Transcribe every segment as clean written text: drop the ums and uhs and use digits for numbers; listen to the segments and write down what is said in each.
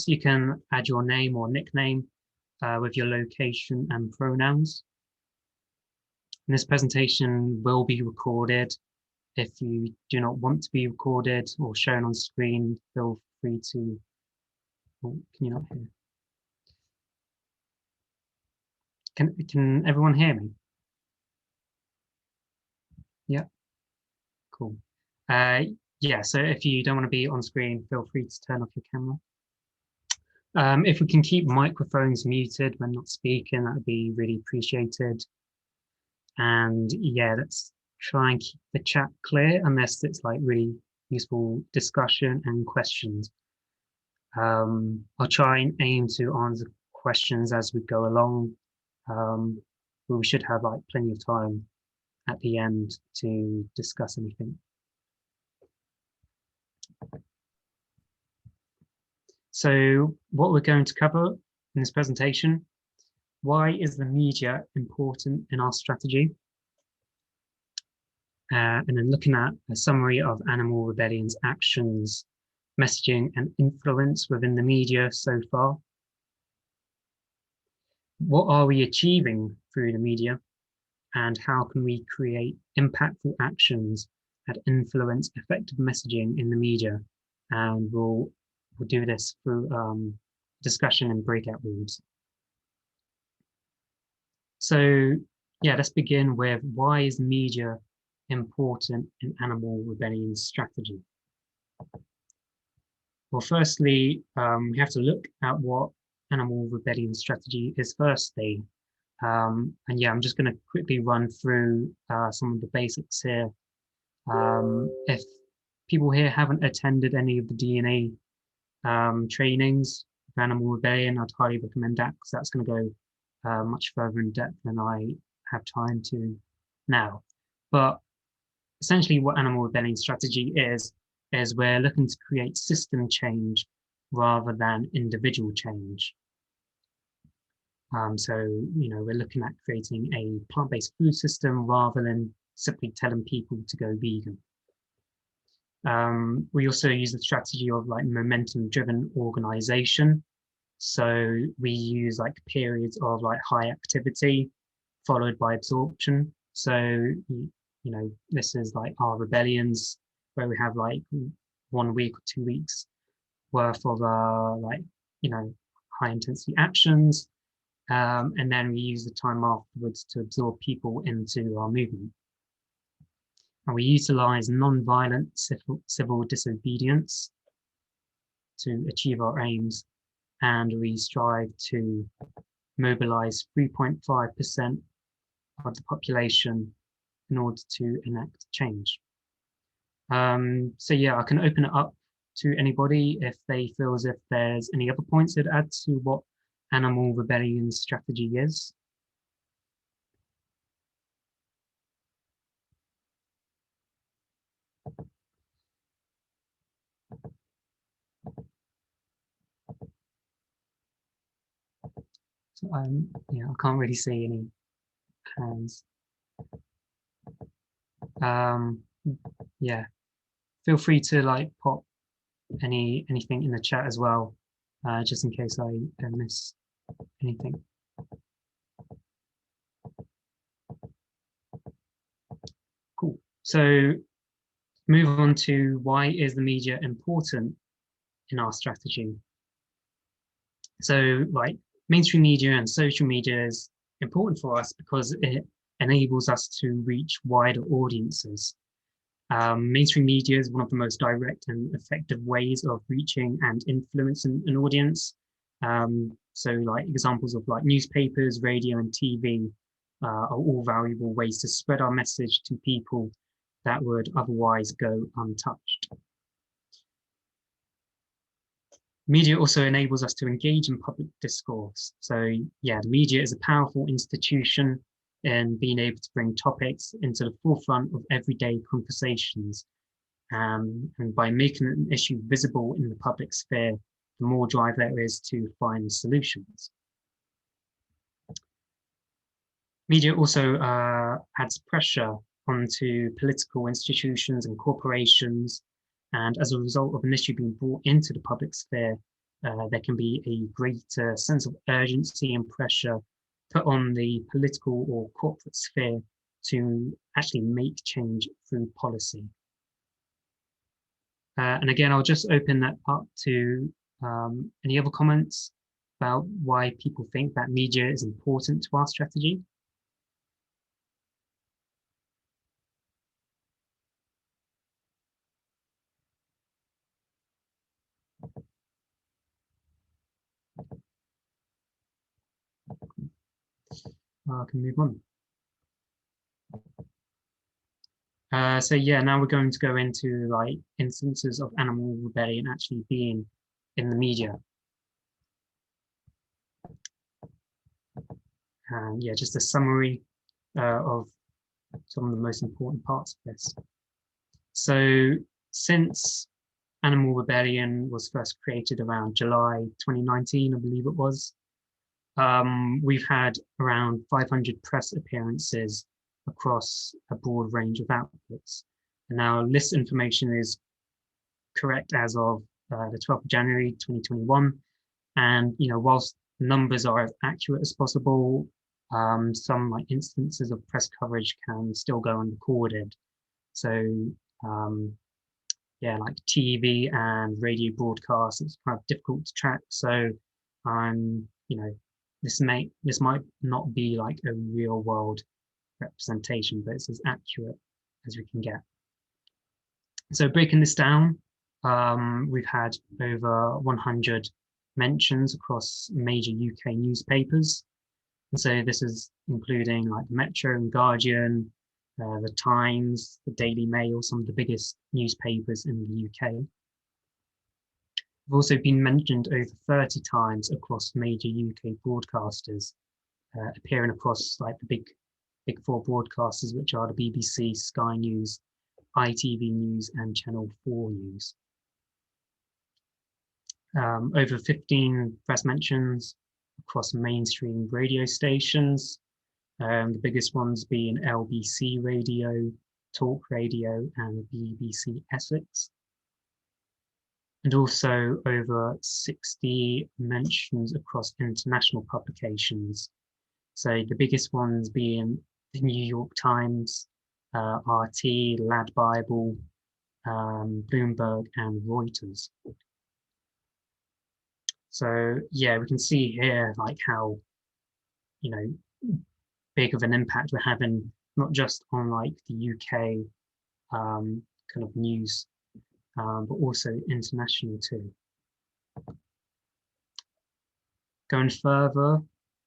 You can add your name or nickname with your location and pronouns. And this presentation will be recorded. If you do not want to be recorded or shown on screen, feel free to. Oh, can you not hear? Can everyone hear me? Yeah, cool. Yeah, so if you don't want to be on screen, feel free to turn off your camera. If we can keep microphones muted when not speaking, that would be really appreciated. And yeah, let's try and keep the chat clear unless it's like really useful discussion and questions. I'll try and aim to answer questions as we go along. But we should have like plenty of time at the end to discuss anything. So what we're going to cover in this presentation: why is the media important in our strategy? And then looking at a summary of Animal Rebellion's actions, messaging and influence within the media so far. What are we achieving through the media, and how can we create impactful actions that influence effective messaging in the media? And we'll do this through discussion and breakout rooms. So yeah, let's begin with why is media important in Animal Rebellion's strategy? Well, firstly, we have to look at what Animal Rebellion strategy is firstly. And yeah, I'm just going to quickly run through some of the basics here. If people here haven't attended any of the DNA trainings of Animal Rebellion, I'd highly recommend that, because that's going to go much further in depth than I have time to now. But essentially what Animal Rebellion strategy is we're looking to create system change rather than individual change. So, you know, we're looking at creating a plant-based food system rather than simply telling people to go vegan. We also use the strategy of like momentum-driven organization. So we use like periods of like high activity followed by absorption. So, you know, this is like our rebellions where we have like 1 week or 2 weeks worth of like, you know, high intensity actions. And then we use the time afterwards to absorb people into our movement. And we utilize non-violent civil disobedience to achieve our aims. And we strive to mobilize 3.5% of the population in order to enact change. So yeah, I can open it up to anybody if they feel as if there's any other points to add to what Animal Rebellion strategy is. So yeah, I can't really see any hands. Yeah, feel free to like pop anything in the chat as well, just in case I miss anything. Cool. So move on to why is the media important in our strategy. So like mainstream media and social media is important for us because it enables us to reach wider audiences. Mainstream media is one of the most direct and effective ways of reaching and influencing an audience. So like examples of like newspapers, radio and TV are all valuable ways to spread our message to people that would otherwise go untouched. Media also enables us to engage in public discourse. So yeah, the media is a powerful institution in being able to bring topics into the forefront of everyday conversations. And by making an issue visible in the public sphere, the more drive there is to find solutions. Media also adds pressure onto political institutions and corporations. And as a result of an issue being brought into the public sphere, there can be a greater sense of urgency and pressure put on the political or corporate sphere to actually make change through policy. And again, I'll just open that up to any other comments about why people think that media is important to our strategy. I can move on. So yeah, now we're going to go into like instances of animal rebellion actually being in the media. And yeah, just a summary of some of the most important parts of this. So since Animal Rebellion was first created around July 2019, I believe it was, we've had around 500 press appearances across a broad range of outlets. And now this information is correct as of the 12th of January 2021. And whilst numbers are as accurate as possible, some like instances of press coverage can still go unrecorded. So yeah, like TV and radio broadcasts, it's kind of difficult to track. So this might not be like a real world representation, but it's as accurate as we can get. So breaking this down, we've had over 100 mentions across major UK newspapers. And so this is including like the Metro and Guardian, the Times, the Daily Mail, some of the biggest newspapers in the UK. We've also been mentioned over 30 times across major UK broadcasters, appearing across like the big four broadcasters, which are the BBC, Sky News, ITV News, and Channel 4 News. Over 15 press mentions across mainstream radio stations, the biggest ones being LBC Radio, Talk Radio, and BBC Essex. And also over 60 mentions across international publications. So the biggest ones being the New York Times, RT, Lad Bible, Bloomberg, and Reuters. So yeah, we can see here like how big of an impact we're having, not just on like the UK kind of news, but also international too. Going further,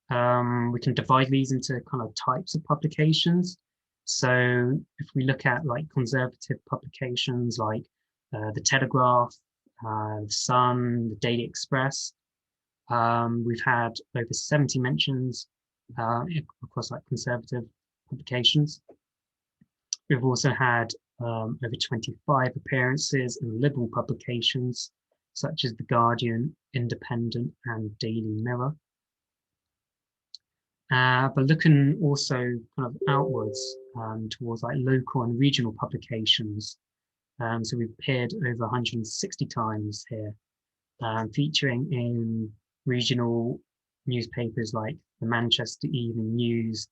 we can divide these into kind of types of publications. So if we look at like conservative publications like the Telegraph, the Sun, the Daily Express, we've had over 70 mentions across like conservative publications. We've also had over 25 appearances in liberal publications such as The Guardian, Independent, and Daily Mirror. But looking also kind of outwards towards like local and regional publications. So we've appeared over 160 times here, featuring in regional newspapers like the Manchester Evening News,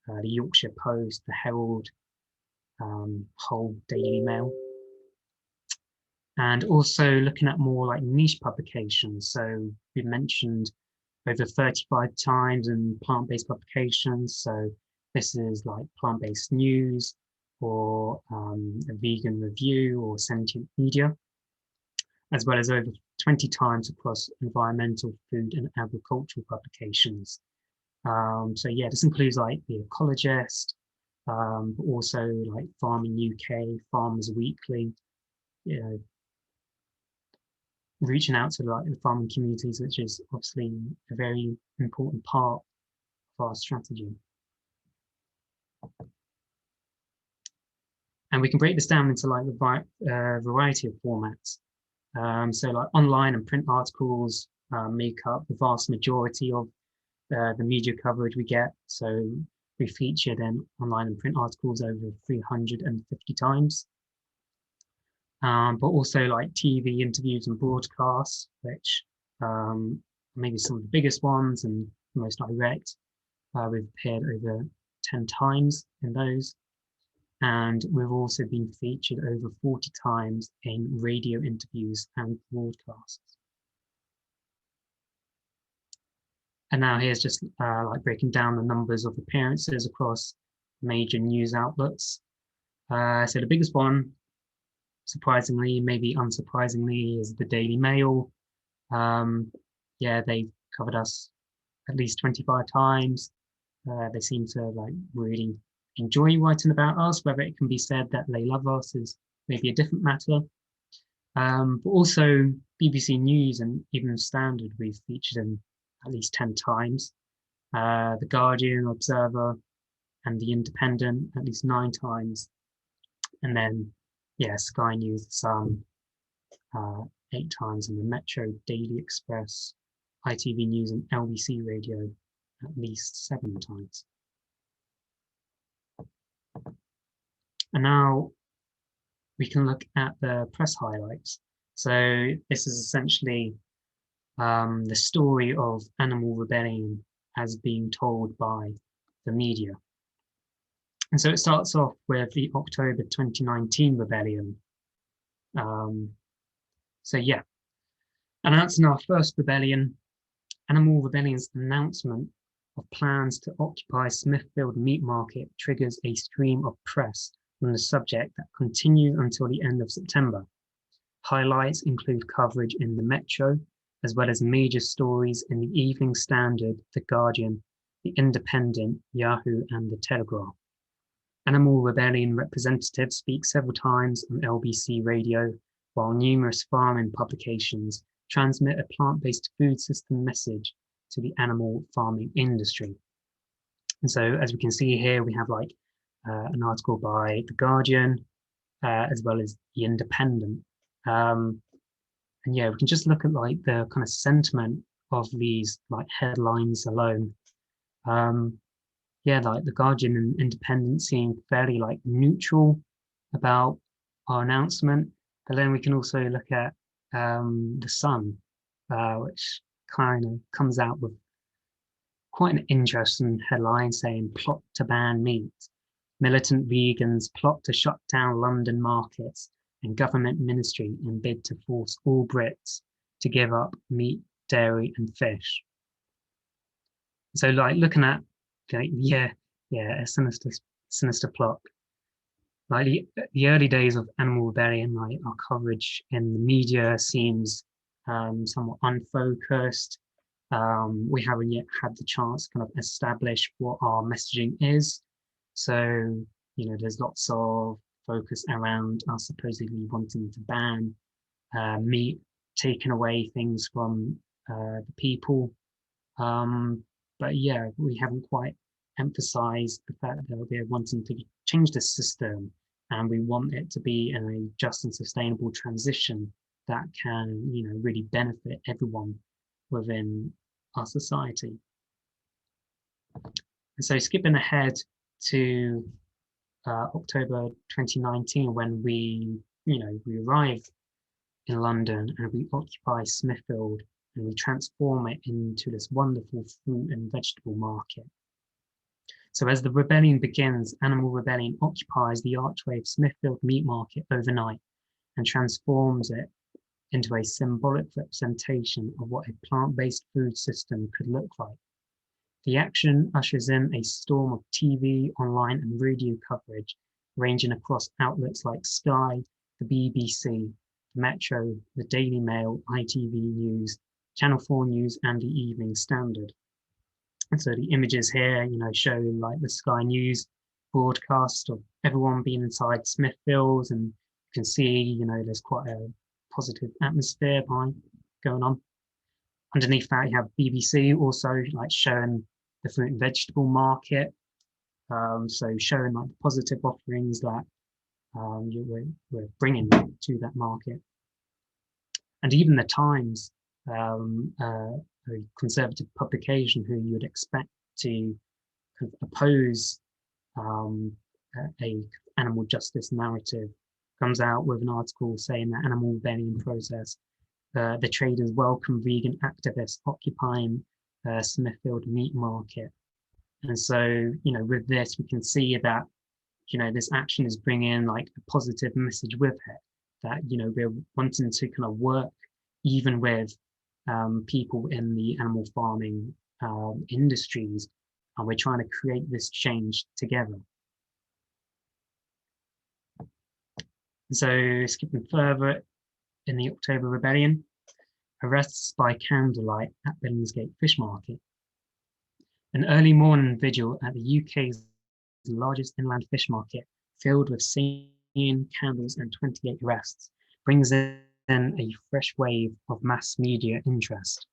the Yorkshire Post, the Herald, Hull Daily Mail. And also looking at more like niche publications. So we've mentioned over 35 times in plant-based publications. So this is like Plant-Based News or a Vegan Review or Sentient Media, as well as over 20 times across environmental, food and agricultural publications. So yeah, this includes like The Ecologist, but also like Farming UK, Farmers Weekly, reaching out to like the farming communities, which is obviously a very important part of our strategy. And we can break this down into like a variety of formats. So like online and print articles make up the vast majority of the media coverage we get. So we featured in online and print articles over 350 times. But also like TV interviews and broadcasts, which maybe some of the biggest ones and most direct. We've appeared over 10 times in those. And we've also been featured over 40 times in radio interviews and broadcasts. And now here's just like breaking down the numbers of appearances across major news outlets. So the biggest one, surprisingly, maybe unsurprisingly, is the Daily Mail. Yeah, they've covered us at least 25 times. They seem to like really enjoy writing about us. Whether it can be said that they love us is maybe a different matter. But also BBC News and even Standard we've featured in at least 10 times. The Guardian, Observer, and The Independent at least 9 times. And then, yeah, Sky News, The Sun, 8 times, and the Metro, Daily Express, ITV News, and LBC Radio at least 7 times. And now we can look at the press highlights. So this is essentially the story of animal rebellion as being told by the media. And so it starts off with the October 2019 rebellion. So yeah, announcing our first rebellion, Animal Rebellion's announcement of plans to occupy Smithfield Meat Market triggers a stream of press on the subject that continues until the end of September. Highlights include coverage in the Metro, as well as major stories in the Evening Standard, The Guardian, The Independent, Yahoo, and The Telegraph. Animal Rebellion representatives speak several times on LBC radio, while numerous farming publications transmit a plant-based food system message to the animal farming industry. And so, as we can see here, we have like an article by The Guardian, as well as The Independent. And yeah, we can just look at like the kind of sentiment of these like headlines alone. Yeah, like The Guardian and Independent seem fairly like neutral about our announcement. But then we can also look at The Sun, which kind of comes out with quite an interesting headline saying plot to ban meat. Militant vegans plot to shut down London markets and government ministry in bid to force all Brits to give up meat, dairy, and fish. So, like looking at, yeah, a sinister plot. Like the early days of Animal Rebellion, like our coverage in the media seems somewhat unfocused. We haven't yet had the chance to kind of establish what our messaging is. So, there's lots of focus around us supposedly wanting to ban meat, taking away things from the people. But yeah, we haven't quite emphasized the fact that we're wanting to change the system, and we want it to be in a just and sustainable transition that can, really benefit everyone within our society. And so skipping ahead to October 2019, when we arrive in London and we occupy Smithfield and we transform it into this wonderful fruit and vegetable market. So as the rebellion begins, Animal Rebellion occupies the archway of Smithfield Meat Market overnight and transforms it into a symbolic representation of what a plant-based food system could look like. The action ushers in a storm of TV, online, and radio coverage, ranging across outlets like Sky, the BBC, the Metro, the Daily Mail, ITV News, Channel 4 News, and the Evening Standard. And so the images here, show like the Sky News broadcast of everyone being inside Smithfield, and you can see, there's quite a positive atmosphere going on. Underneath that, you have BBC also like showing the fruit and vegetable market. So showing like the positive offerings that we're bringing to that market. And even the Times, a conservative publication who you would expect to kind of oppose a animal justice narrative, comes out with an article saying that animal rebellion process the traders welcome vegan activists occupying Smithfield meat market. And so, with this, we can see that, this action is bringing like a positive message with it, that, we're wanting to kind of work even with people in the animal farming industries, and we're trying to create this change together. So skipping further, in the October Rebellion, arrests by candlelight at Billingsgate Fish Market. An early morning vigil at the UK's largest inland fish market, filled with singing, candles and 28 arrests, brings in a fresh wave of mass media interest.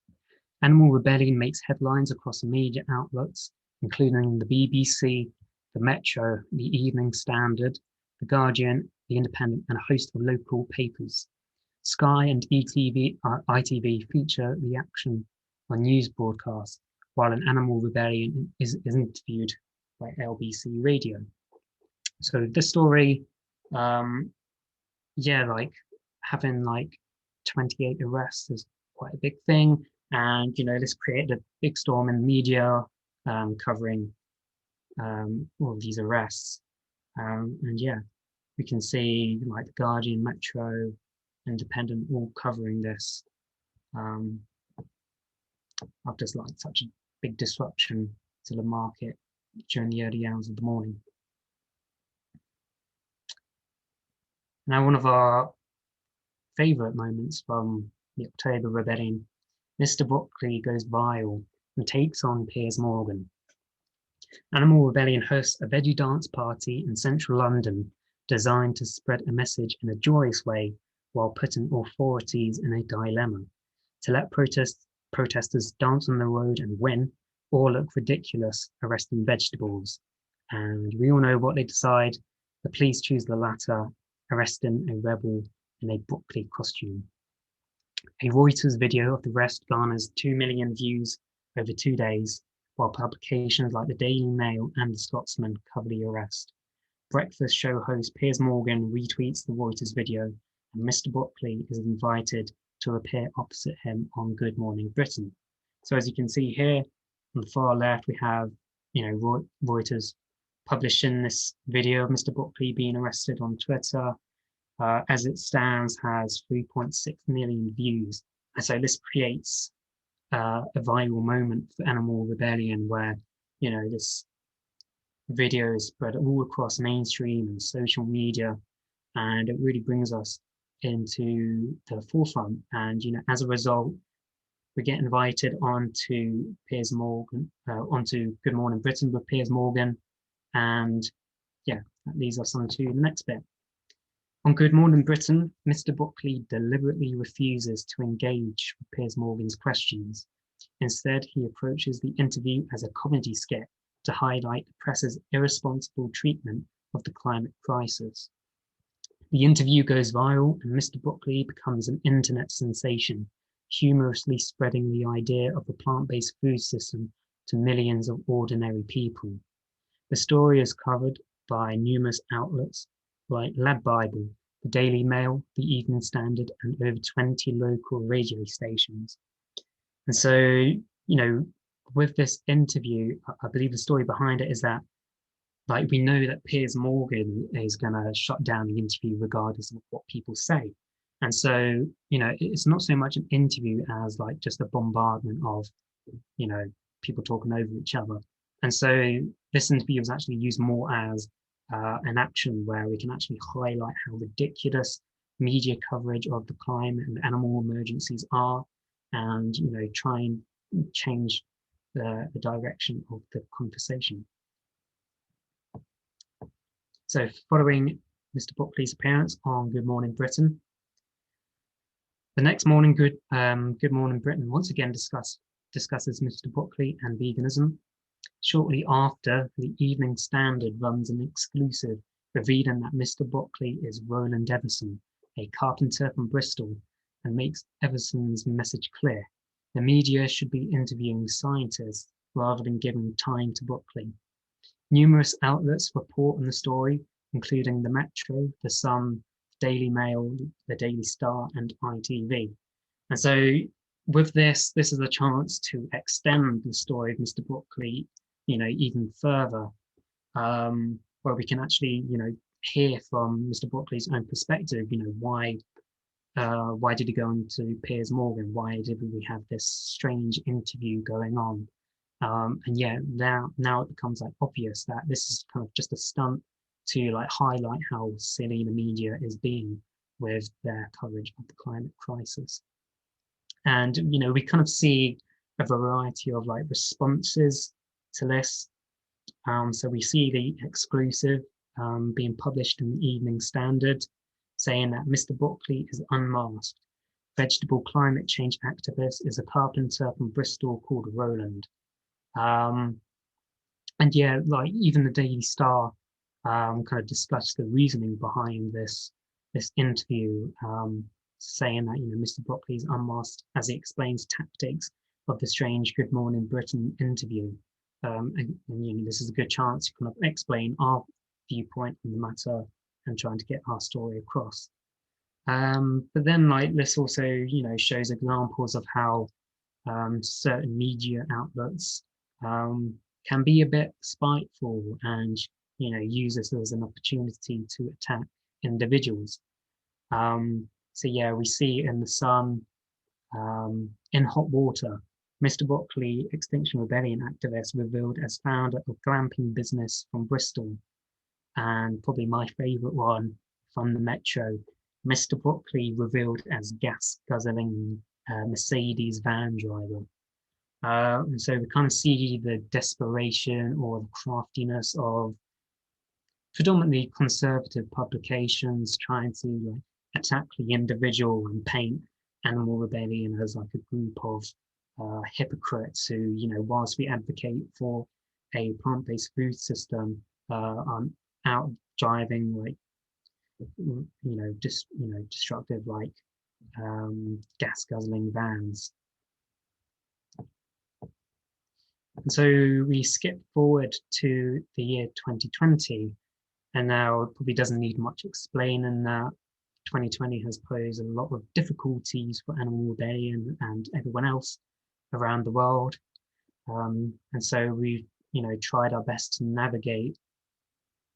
Animal Rebellion makes headlines across media outlets, including the BBC, the Metro, the Evening Standard, the Guardian, the Independent, and a host of local papers. Sky and ITV feature the action on news broadcasts, while an Animal Rebellion is interviewed by LBC Radio. So this story, like having like 28 arrests is quite a big thing, and this created a big storm in the media covering all of these arrests, and we can see like the Guardian, Metro, Independent all covering this after like such a big disruption to the market during the early hours of the morning. Now, one of our favourite moments from the October Rebellion, Mr. Buckley goes viral and takes on Piers Morgan. Animal Rebellion hosts a veggie dance party in central London designed to spread a message in a joyous way while putting authorities in a dilemma: to let protesters dance on the road and win, or look ridiculous arresting vegetables. And we all know what they decide. The police choose the latter, arresting a rebel in a Buckley costume. A Reuters video of the arrest garners 2 million views over 2 days, while publications like the Daily Mail and the Scotsman cover the arrest. Breakfast show host Piers Morgan retweets the Reuters video, and Mr. Buckley is invited to appear opposite him on Good Morning Britain. So as you can see here, on the far left, we have, Reuters publishing this video of Mr. Buckley being arrested on Twitter. As it stands, has 3.6 million views. And so this creates a viral moment for Animal Rebellion, where, this video is spread all across mainstream and social media, and it really brings us into the forefront. And, as a result, we get invited onto Piers Morgan, onto Good Morning Britain with Piers Morgan. And that leads us on to the next bit. On Good Morning Britain, Mr. Buckley deliberately refuses to engage with Piers Morgan's questions. Instead, he approaches the interview as a comedy skit to highlight the press's irresponsible treatment of the climate crisis. The interview goes viral, and Mr. Buckley becomes an internet sensation, humorously spreading the idea of the plant-based food system to millions of ordinary people. The story is covered by numerous outlets like Lad Bible, the Daily Mail, the Evening Standard, and over 20 local radio stations. And so, with this interview, I believe the story behind it is that, we know that Piers Morgan is going to shut down the interview regardless of what people say. And so, it's not so much an interview as just a bombardment of, people talking over each other. And so this interview was actually used more as an action where we can actually highlight how ridiculous media coverage of the climate and animal emergencies are, and try and change the direction of the conversation. So following Mr. Buckley's appearance on Good Morning Britain, the next morning, Good Morning Britain once again discusses Mr. Buckley and veganism. Shortly after, the Evening Standard runs an exclusive revealing that Mr. Buckley is Roland Everson, a carpenter from Bristol, and makes Everson's message clear: the media should be interviewing scientists rather than giving time to Buckley. Numerous outlets report on the story, including the Metro, the Sun, Daily Mail, the Daily Star, and ITV. And so with this is a chance to extend the story of Mr. Broccoli, even further, where we can actually, hear from Mr. Broccoli's own perspective, why did he go into Piers Morgan? Why did we have this strange interview going on? And yeah, now it becomes like obvious that this is kind of just a stunt to like highlight how silly the media is being with their coverage of the climate crisis. And we kind of see a variety of like responses to this. So we see the exclusive being published in the Evening Standard, saying that Mr. Broccoli is unmasked. Vegetable climate change activist is a carpenter from Bristol called Roland. And yeah, like even the Daily Star kind of discussed the reasoning behind this interview, saying that Mr. Broccoli is unmasked as he explains tactics of the strange Good Morning Britain interview. And this is a good chance to kind of explain our viewpoint on the matter and trying to get our story across. But then like this also shows examples of how certain media outlets can be a bit spiteful and use this as an opportunity to attack individuals. So yeah, we see in the Sun, in Hot Water, Mr. Broccoli, Extinction Rebellion activist, revealed as founder of glamping business from Bristol. And probably my favourite one from the Metro, Mr. Broccoli revealed as gas guzzling Mercedes van driver. And so we kind of see the desperation or the craftiness of predominantly conservative publications trying to like attack the individual and paint Animal Rebellion as like a group of hypocrites who, whilst we advocate for a plant-based food system, are out driving like, destructive like gas guzzling vans. And so we skip forward to the year 2020, and now it probably doesn't need much explaining that 2020 has posed a lot of difficulties for Animal Rebellion and everyone else around the world. And so we've, tried our best to navigate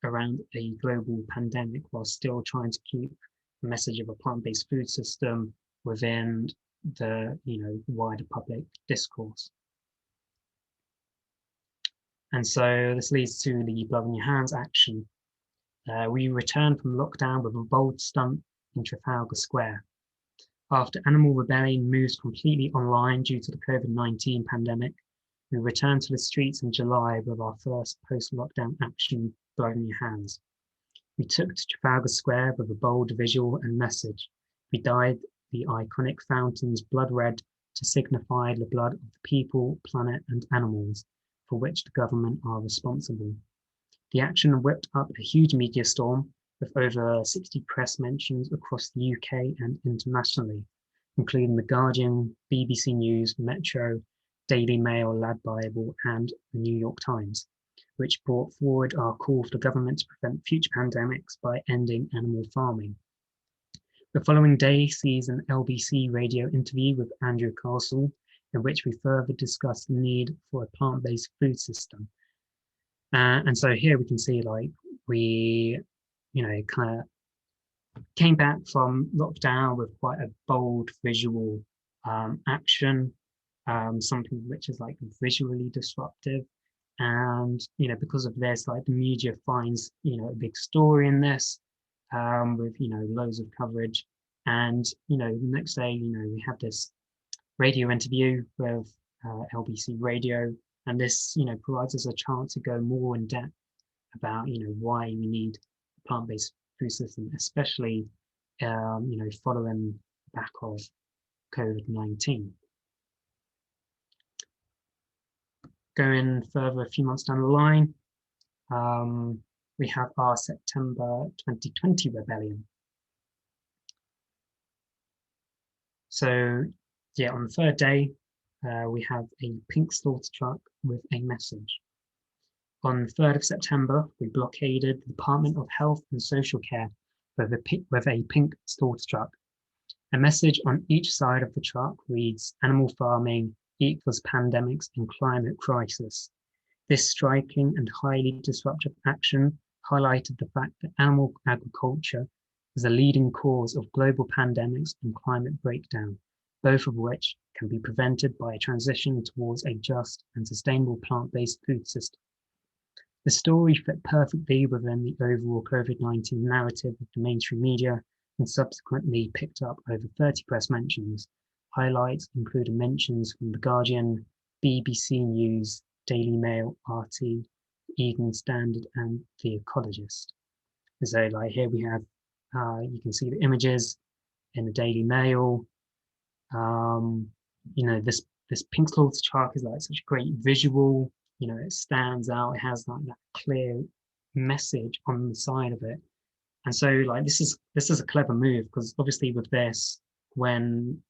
around a global pandemic while still trying to keep the message of a plant-based food system within the, wider public discourse. And so this leads to the Blood on Your Hands action. We returned from lockdown with a bold stunt in Trafalgar Square. After Animal Rebellion moves completely online due to the COVID-19 pandemic, we returned to the streets in July with our first post-lockdown action, Blood on Your Hands. We took to Trafalgar Square with a bold visual and message. We dyed the iconic fountains blood red to signify the blood of the people, planet, and animals, for which the government are responsible. The action whipped up a huge media storm with over 60 press mentions across the UK and internationally, including The Guardian, BBC News, Metro, Daily Mail, Lad Bible, and the New York Times, which brought forward our call for the government to prevent future pandemics by ending animal farming. The following day sees an LBC radio interview with Andrew Castle, in which we further discuss the need for a plant-based food system. And so here we can see like we, kind of came back from lockdown with quite a bold visual action, something which is like visually disruptive. And, because of this, like the media finds, a big story in this with, loads of coverage. And, the next day, we have this radio interview with LBC Radio, and this provides us a chance to go more in depth about why we need a plant-based food system, especially following back of COVID-19. Going further a few months down the line, we have our September 2020 rebellion. So yeah, on the third day, we have a pink slaughter truck with a message. On the 3rd of September, we blockaded the Department of Health and Social Care with a pink slaughter truck. A message on each side of the truck reads, "Animal farming equals pandemics and climate crisis." This striking and highly disruptive action highlighted the fact that animal agriculture is a leading cause of global pandemics and climate breakdown, both of which can be prevented by a transition towards a just and sustainable plant-based food system. The story fit perfectly within the overall COVID-19 narrative of the mainstream media and subsequently picked up over 30 press mentions. Highlights included mentions from The Guardian, BBC News, Daily Mail, RT, Evening Standard, and The Ecologist. So, like here we have, you can see the images in the Daily Mail. This pink slaughter shark is like such a great visual. It stands out. It has like that clear message on the side of it. And so, like this is a clever move because obviously with this, when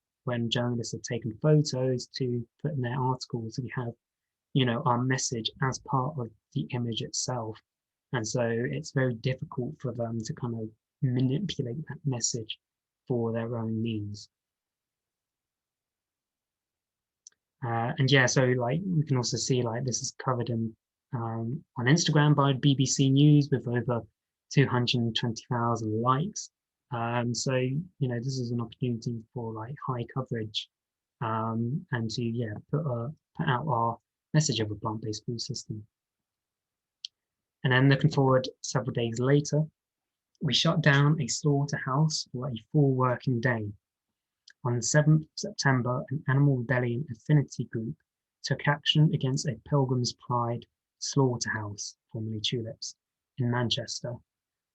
journalists have taken photos to put in their articles, we have our message as part of the image itself. And so it's very difficult for them to kind of manipulate that message for their own means. And yeah, so like we can also see like this is covered in on Instagram by BBC News with over 220,000 likes. So this is an opportunity for like high coverage and to put out our message of a plant-based food system. And then looking forward several days later, we shut down a slaughterhouse for a full working day. On the 7th of September, an animal rebellion affinity group took action against a Pilgrim's Pride slaughterhouse, formerly Tulips, in Manchester.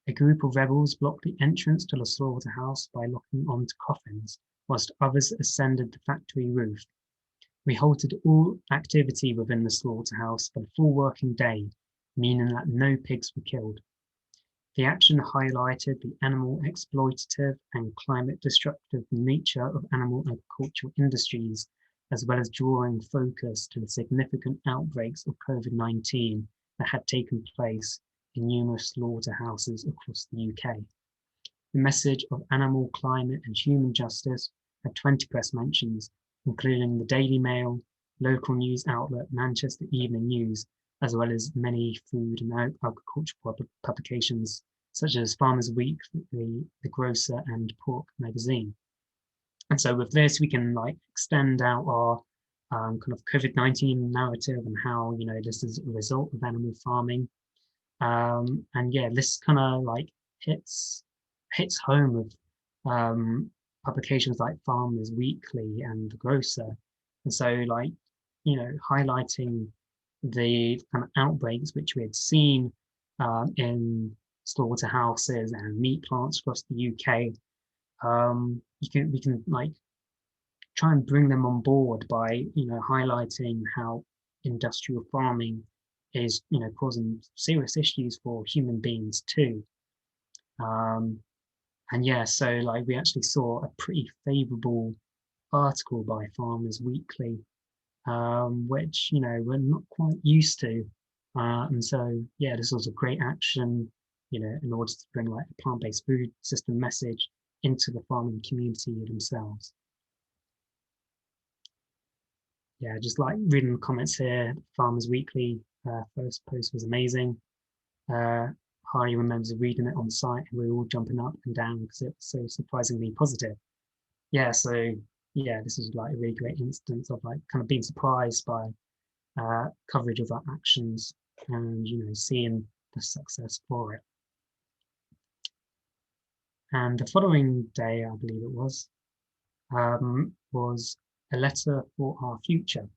A group of rebels blocked the entrance to the slaughterhouse by locking onto coffins, whilst others ascended the factory roof. We halted all activity within the slaughterhouse for the full working day, meaning that no pigs were killed. The action highlighted the animal exploitative and climate destructive nature of animal agricultural industries, as well as drawing focus to the significant outbreaks of COVID-19 that had taken place in numerous slaughterhouses across the UK. The message of animal, climate and human justice had 20 press mentions, including the Daily Mail, local news outlet Manchester Evening News, as well as many food and agricultural publications such as Farmers Weekly, The Grocer, and Pork Magazine. And so with this, we can like extend out our kind of COVID-19 narrative and how this is a result of animal farming. And yeah, this kind of like hits home with publications like Farmers Weekly and The Grocer. And so like highlighting the kind of outbreaks which we had seen in slaughterhouses and meat plants across the UK. We can like try and bring them on board by highlighting how industrial farming is causing serious issues for human beings too. And yeah, so like we actually saw a pretty favorable article by Farmers Weekly, which we're not quite used to. And so yeah, this was a great action in order to bring like a plant-based food system message into the farming community themselves. Yeah, just like reading the comments here, Farmers Weekly first post was amazing. Harley remembers reading it on site and we were all jumping up and down because it was so surprisingly positive. Yeah, so yeah, this is like a really great instance of like kind of being surprised by coverage of our actions and seeing the success for it. And the following day, I believe it was a letter for our future.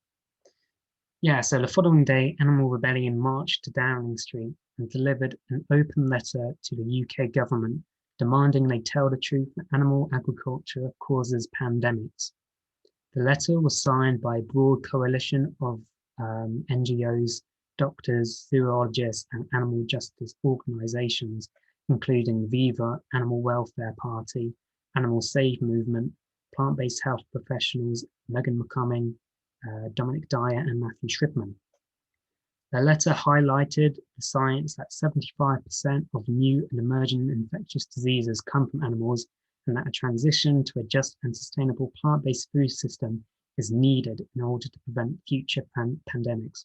Yeah, so the following day, Animal Rebellion marched to Downing Street and delivered an open letter to the UK government demanding they tell the truth that animal agriculture causes pandemics. The letter was signed by a broad coalition of NGOs, doctors, zoologists, and animal justice organisations, including Viva, Animal Welfare Party, Animal Save Movement, Plant-Based Health Professionals, Megan McCumming, Dominic Dyer, and Matthew Shribman. The letter highlighted the science that 75% of new and emerging infectious diseases come from animals, and that a transition to a just and sustainable plant-based food system is needed in order to prevent future pandemics.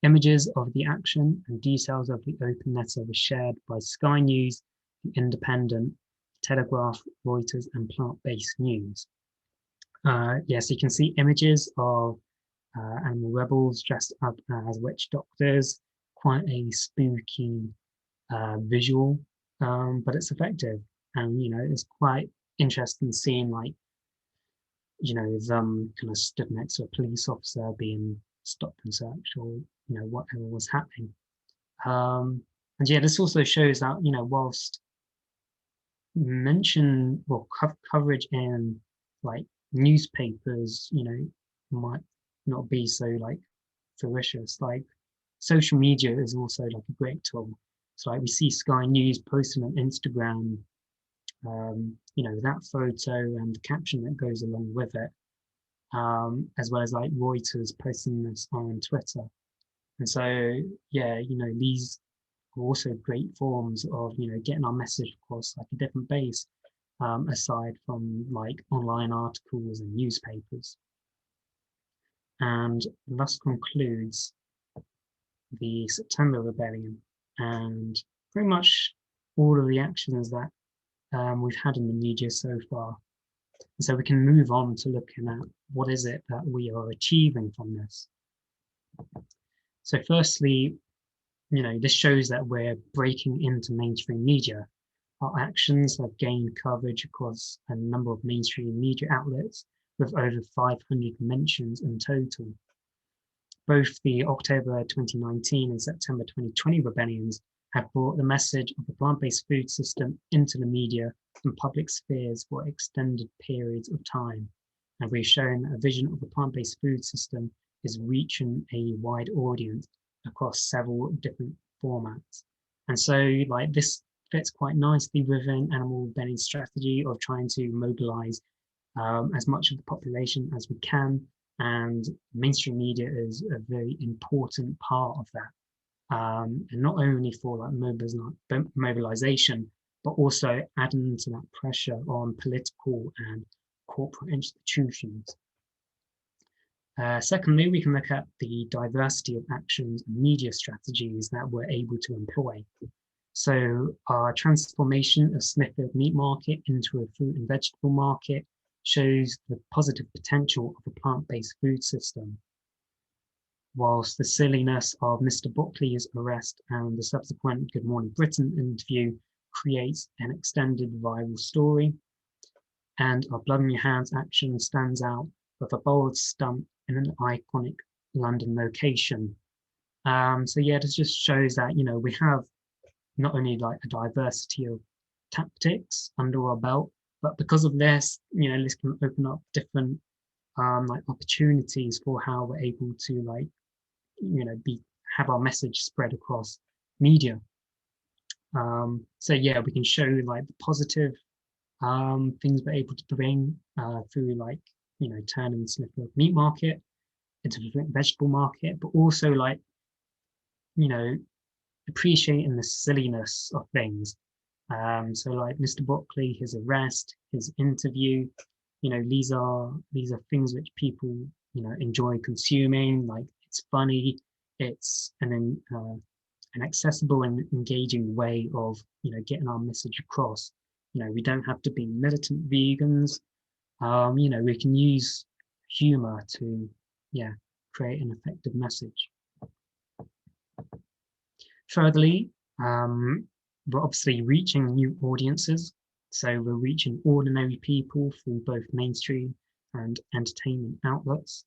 Images of the action and details of the open letter were shared by Sky News, The Independent, Telegraph, Reuters, and Plant-Based News. Yes, you can see images of animal rebels dressed up as witch doctors. Quite a spooky visual, but it's effective. And, it's quite interesting seeing, like, them kind of stood next to a police officer being stopped and searched, or, whatever was happening. And yeah, this also shows that, whilst coverage in like newspapers, might not be so like ferocious, like social media is also like a great tool. So like we see Sky News posting on Instagram, that photo and the caption that goes along with it, as well as like Reuters posting this on Twitter. And so, yeah, these are also great forms of, getting our message across like a different base, aside from like online articles and newspapers. And thus concludes the September Rebellion and pretty much all of the actions that we've had in the media so far. And so we can move on to looking at what is it that we are achieving from this. So firstly, this shows that we're breaking into mainstream media. Our actions have gained coverage across a number of mainstream media outlets with over 500 mentions in total. Both the October 2019 and September 2020 rebellions have brought the message of the plant-based food system into the media and public spheres for extended periods of time. And we've shown that a vision of the plant-based food system is reaching a wide audience across several different formats. And so like this fits quite nicely within Animal Rebellion's strategy of trying to mobilize as much of the population as we can, and mainstream media is a very important part of that, and not only for like mobilization, but also adding to that pressure on political and corporate institutions. Secondly, we can look at the diversity of actions and media strategies that we're able to employ. So our transformation of Smithfield Meat Market into a fruit and vegetable market shows the positive potential of a plant-based food system, whilst the silliness of Mr. Buckley's arrest and the subsequent Good Morning Britain interview creates an extended viral story, and our Blood on Your Hands action stands out with a bold stunt in an iconic London location. So yeah, this just shows that, we have not only like a diversity of tactics under our belt, but because of this, this can open up different like opportunities for how we're able to like, have our message spread across media. So yeah, we can show like the positive things we're able to bring through like, turning Smithfield Meat Market into a vegetable market, but also like, appreciating the silliness of things. So like Mr. Buckley, his arrest, his interview, these are things which people, enjoy consuming. Like it's funny, it's an accessible and engaging way of, getting our message across. We don't have to be militant vegans. We can use humor to, create an effective message. Thirdly, we're obviously reaching new audiences. So we're reaching ordinary people through both mainstream and entertainment outlets.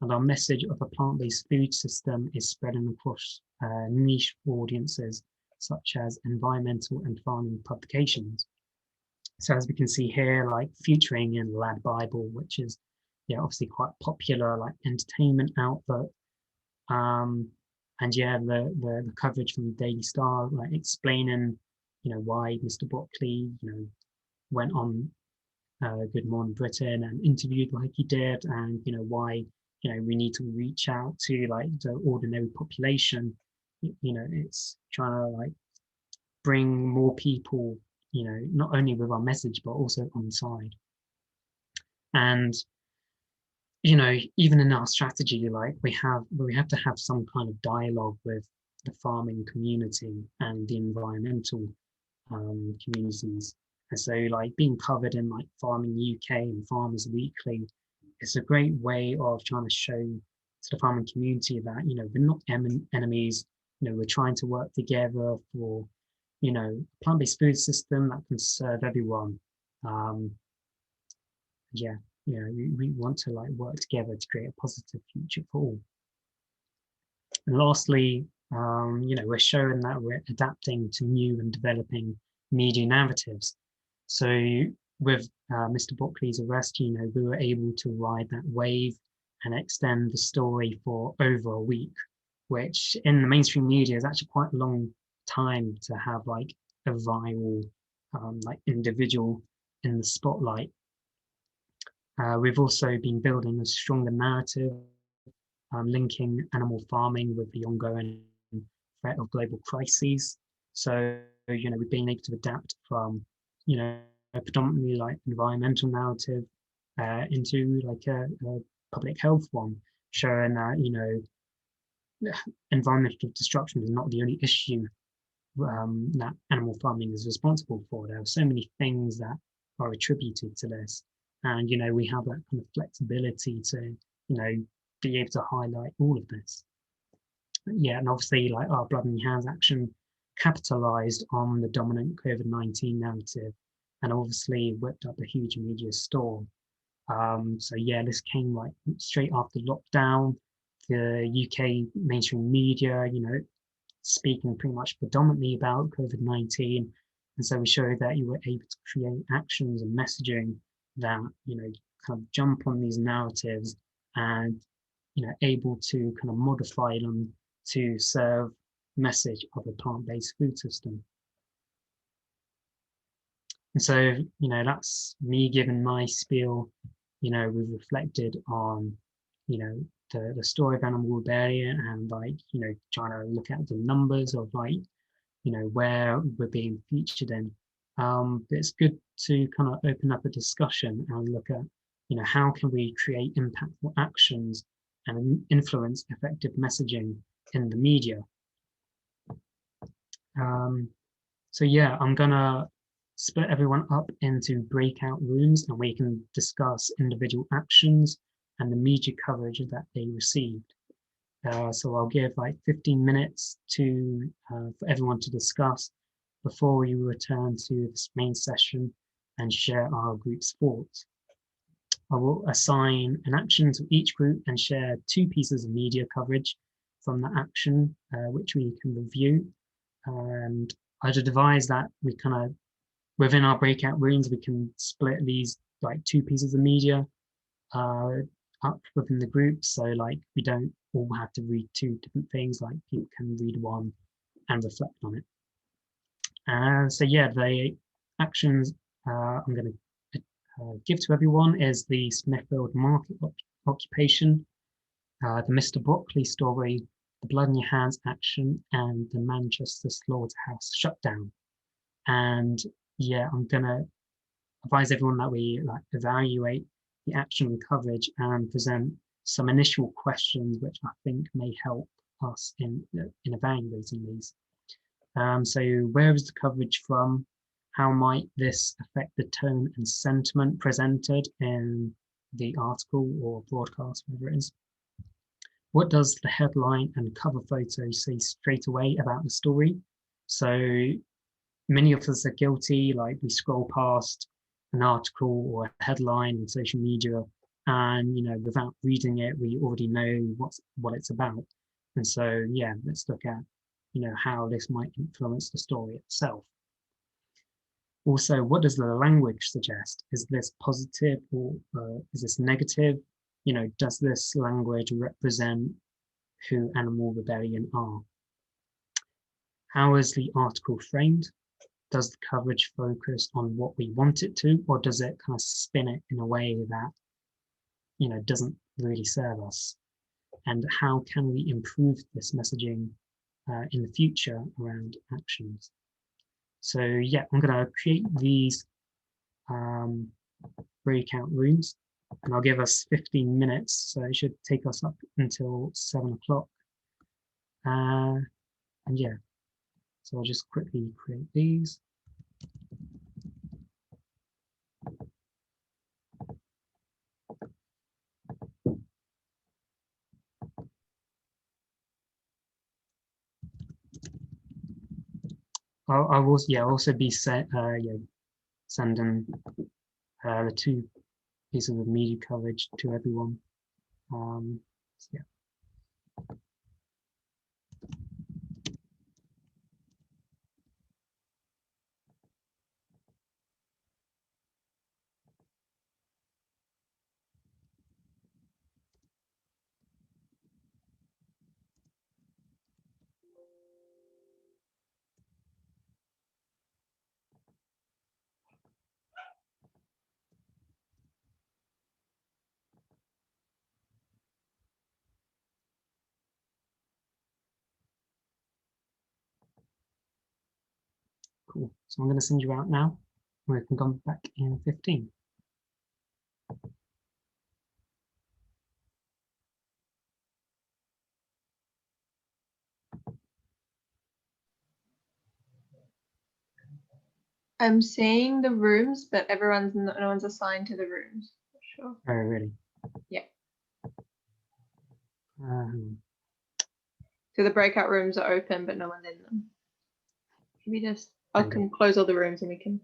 And our message of a plant-based food system is spreading across niche audiences, such as environmental and farming publications. So as we can see here, like featuring in Lad Bible, which is obviously quite popular, like entertainment outlet. And yeah, the coverage from the Daily Star, like explaining, why Mr. Buckley, went on Good Morning Britain and interviewed like he did, and why we need to reach out to like the ordinary population. It's trying to like bring more people not only with our message, but also on side. And, even in our strategy, like we have to have some kind of dialogue with the farming community and the environmental communities. And so like being covered in like Farming UK and Farmers Weekly is a great way of trying to show to the farming community that, we're not enemies, we're trying to work together for, a plant-based food system that can serve everyone. Um, yeah, we want to like work together to create a positive future for all. And lastly, we're showing that we're adapting to new and developing media narratives. So with Mr. Buckley's arrest, we were able to ride that wave and extend the story for over a week, which in the mainstream media is actually quite a long time to have like a viral like individual in the spotlight. We've also been building a stronger narrative, linking animal farming with the ongoing threat of global crises. So, we've been able to adapt from, a predominantly like environmental narrative into like a public health one, showing that, environmental destruction is not the only issue that animal farming is responsible for. There are so many things that are attributed to this. And, we have that kind of flexibility to, be able to highlight all of this. Yeah, and obviously, like our Blood in Your Hands action capitalized on the dominant COVID-19 narrative and obviously whipped up a huge media storm. So yeah, this came like straight after lockdown. The UK mainstream media, speaking pretty much predominantly about COVID-19. And so we showed that you were able to create actions and messaging that, kind of jump on these narratives and, able to kind of modify them to serve message of a plant-based food system. And so, that's me giving my spiel. We've reflected on, the story of Animal Rebellion and like, trying to look at the numbers of like, where we're being featured in. But it's good to kind of open up a discussion and look at, how can we create impactful actions and influence effective messaging in the media. So yeah, I'm gonna split everyone up into breakout rooms and we can discuss individual actions and the media coverage that they received. So I'll give like 15 minutes to for everyone to discuss before we return to this main session and share our group's thoughts. I will assign an action to each group and share 2 pieces of media coverage from the action, which we can review. And I'd advise that we kind of, within our breakout rooms, we can split these like 2 pieces of media up within the group. So like we don't all have to read 2 different things, like people can read one and reflect on it. So yeah, the actions I'm going to give to everyone is the Smithfield market occupation, the Mr. Buckley story, the Blood in Your Hands action, and the Manchester Slaughterhouse shutdown. And yeah, I'm going to advise everyone that we like evaluate the action and coverage and present some initial questions which I think may help us in evaluating these. So where is the coverage from? How might this affect the tone and sentiment presented in the article or broadcast, whatever it is? What does the headline and cover photo say straight away about the story? So many of us are guilty, like we scroll past an article or a headline in social media and without reading it we already know what it's about. And so yeah, let's look at how this might influence the story itself. Also, what does the language suggest? Is this positive or is this negative? Does this language represent who Animal Rebellion are? How is the article framed? Does the coverage focus on what we want it to, or does it kind of spin it in a way that doesn't really serve us? And how can we improve this messaging in the future around actions? So yeah, I'm going to create these breakout rooms, and I'll give us 15 minutes, so it should take us up until 7 o'clock. And yeah, so I'll just quickly create these. I'll also be sending the 2 pieces of media coverage to everyone. So yeah. Cool. So I'm going to send you out now. We can come back in 15. I'm seeing the rooms, but no one's assigned to the rooms. Sure. Oh, really? Yeah. So the breakout rooms are open, but no one's in them. I can close all the rooms and we can.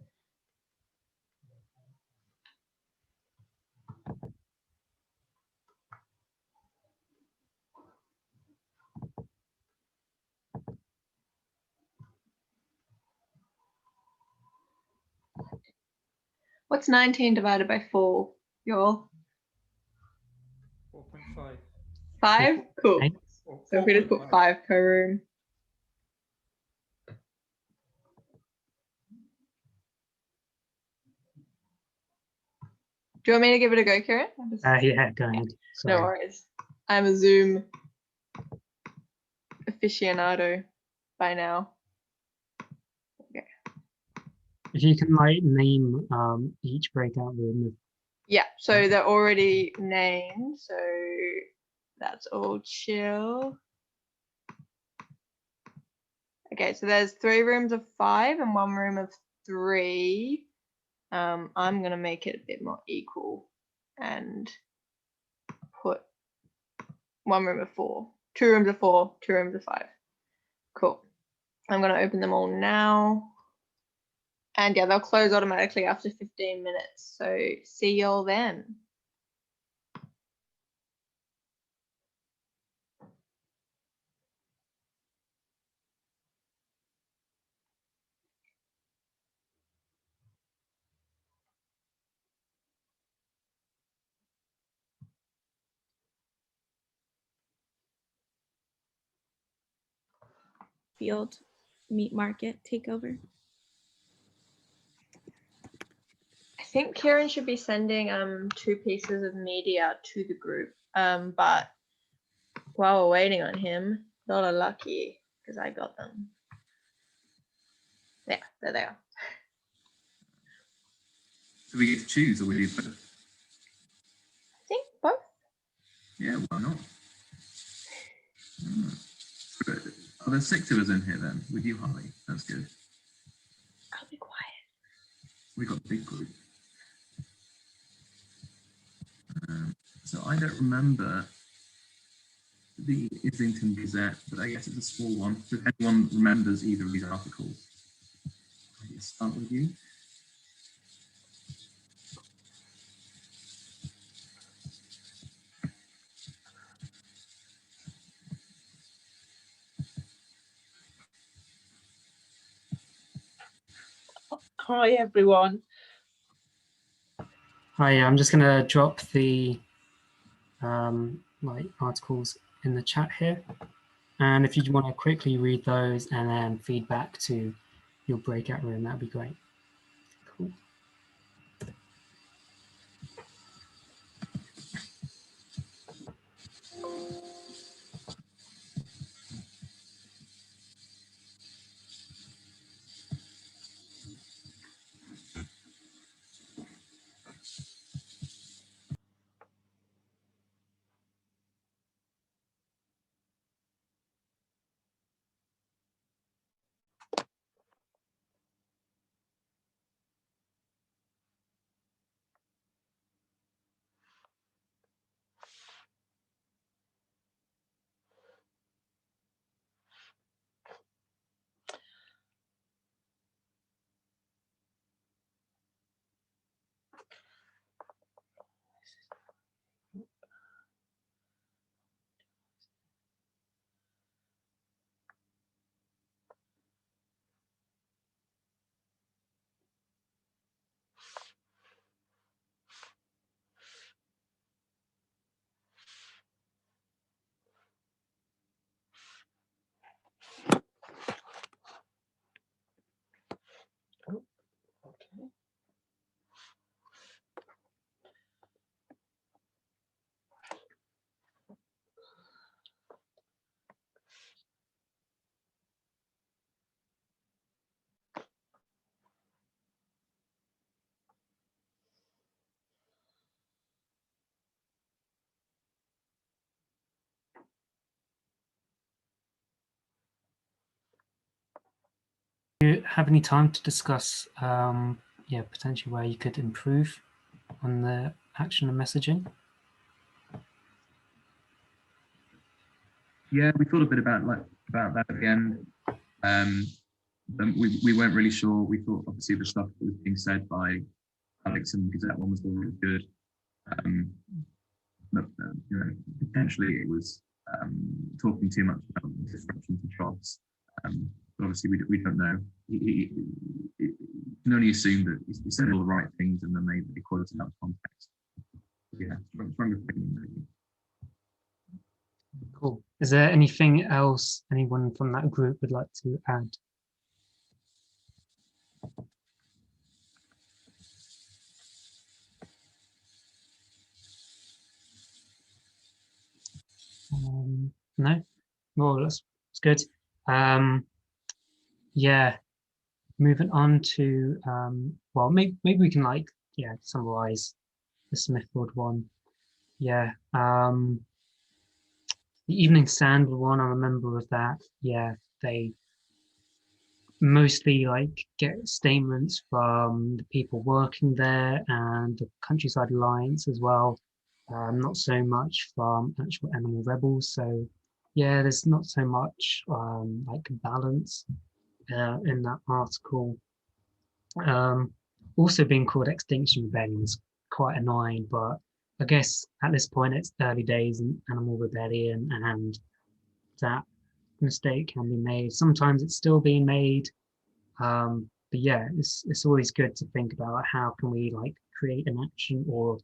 What's 19 divided by 4, y'all? 4.5. 5? Cool. Okay. So if we just put 5 per room. Do you want me to give it a go, Kieran? Yeah, go ahead. No worries. I'm a Zoom aficionado by now. Okay. If you can name each breakout room. Yeah, so they're already named, so that's all chill. Okay, so there's 3 rooms of 5 and 1 room of 3. I'm gonna make it a bit more equal and put 1 room of 4, 2 rooms of 4, 2 rooms of 5. Cool. I'm gonna open them all now. And yeah, they'll close automatically after 15 minutes. So see y'all then. Field meat market takeover. I think Kieran should be sending 2 pieces of media to the group. But while we're waiting on him, y'all are lucky because I got them. Yeah, there they are. Do we get to choose or we do both? I think both. Yeah, why not? Are there 6 of us in here then? With you, Harley? That's good. I'll be quiet. We got a big group. So I don't remember the Islington Gazette, but I guess it's a small one. So if anyone remembers either of these articles, I guess start with you. Hi everyone. Hi, I'm just going to drop the articles in the chat here. And if you want to quickly read those and then feedback to your breakout room, that'd be great. Cool. you have any time to discuss, yeah, potentially where you could improve on the action and messaging? Yeah, we thought a bit about that at the end. We weren't really sure. We thought obviously the stuff that was being said by Alex and Gazette one was all really good. But you know, potentially it was talking too much about disruption to jobs. But obviously we don't know. You can only assume that he said all the right things and then they quoted out of context. Yeah, strong opinion maybe. Cool. Is there anything else anyone from that group would like to add? No? Well, that's good. Yeah, moving on to, well, maybe we can summarize the Smithfield one. Yeah. The Evening Standard one, I'm a member of that. Yeah, they mostly get statements from the people working there and the Countryside Alliance as well. Not so much from actual animal rebels. So yeah, there's not so much balance in that article. Also being called Extinction Rebellion is quite annoying, but I guess at this point it's early days in Animal Rebellion and that mistake can be made. Sometimes it's still being made. But yeah, it's always good to think about how can we create an action or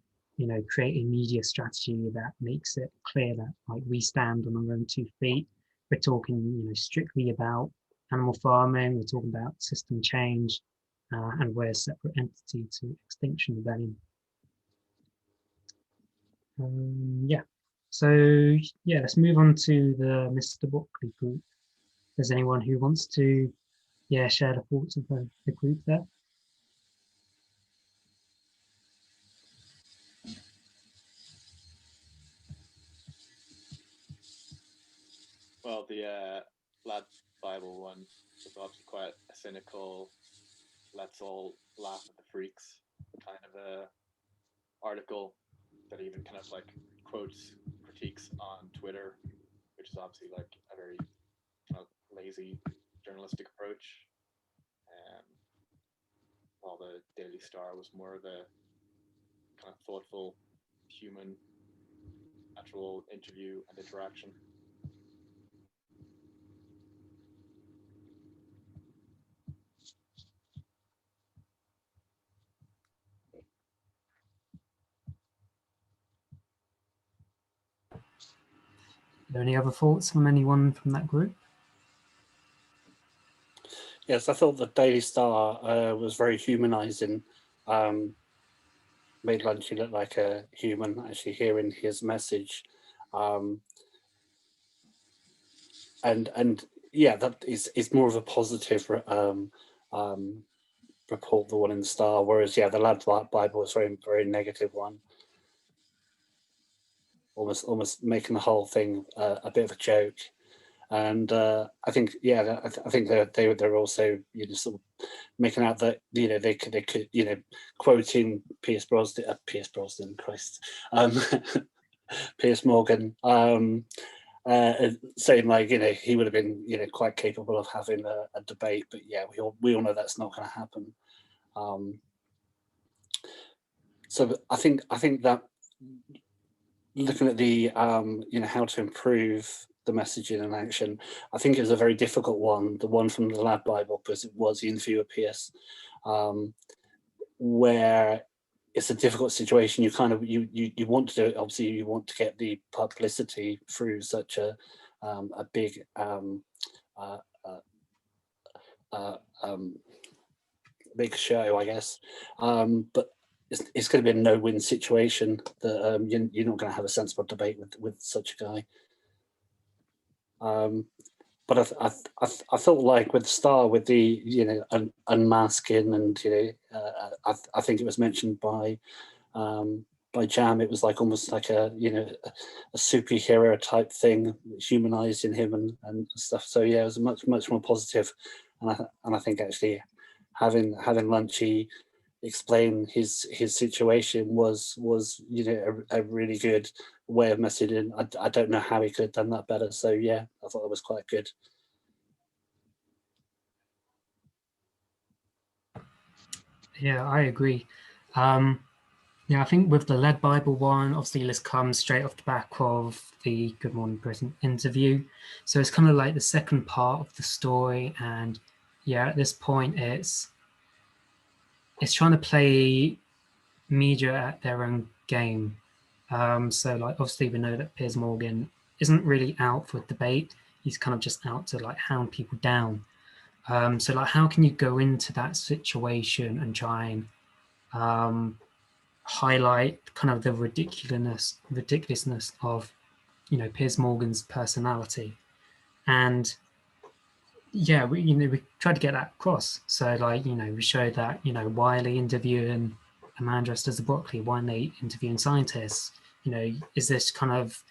create a media strategy that makes it clear that we stand on our own 2 feet. We're talking strictly about animal farming. We're talking about system change, and we're a separate entity to Extinction Rebellion. Yeah. So yeah, let's move on to the Mr. Buckley group. There's anyone who wants to share the thoughts of the group there? Well, the Lad Bible one was obviously quite a cynical, let's all laugh at the freaks kind of article that even kind of quotes critiques on Twitter, which is obviously a very kind of lazy journalistic approach. While the Daily Star was more of a kind of thoughtful, human, actual interview and interaction. Are there any other thoughts from anyone from that group? Yes, I thought the Daily Star was very humanizing. Made Lunchy look like a human, actually hearing his message. And yeah, that is more of a positive report, the one in the Star, whereas yeah, the Lad Bible was very, very negative one. Almost making the whole thing a bit of a joke. And I think, yeah, I think they're also sort of making out that they could quoting Pierce Brosnan, Christ, Pierce Morgan, saying he would have been quite capable of having a debate, but yeah, we all know that's not going to happen. So I think that looking at the how to improve the messaging and action, I think it was a very difficult one, the one from the Lad Bible, because it was the interview with Pierce, where it's a difficult situation. You kind of you want to do it, obviously you want to get the publicity through such a big big show, I guess, but it's going to be a no-win situation. That you're not going to have a sensible debate with such a guy. But I felt like with the Star, with the unmasking, and I think it was mentioned by Jam. It was almost like a superhero type thing, humanizing him and stuff. So yeah, it was much more positive. and I think actually having Lunchy explain his situation was a really good way of messaging. I don't know how he could have done that better. So yeah, I thought that was quite good. Yeah, I agree. Yeah, I think with the Lead Bible one, obviously this comes straight off the back of the Good Morning Britain interview. So it's kind of like the second part of the story. And yeah, at this point, it's trying to play media at their own game. So like obviously we know that Piers Morgan isn't really out for debate. He's kind of just out to like hound people down. So like how can you go into that situation and try and highlight kind of the ridiculousness of Piers Morgan's personality? And yeah, we tried to get that across. So like we showed that Wiley interviewing a man dressed as a broccoli, why they interviewing scientists, is this kind of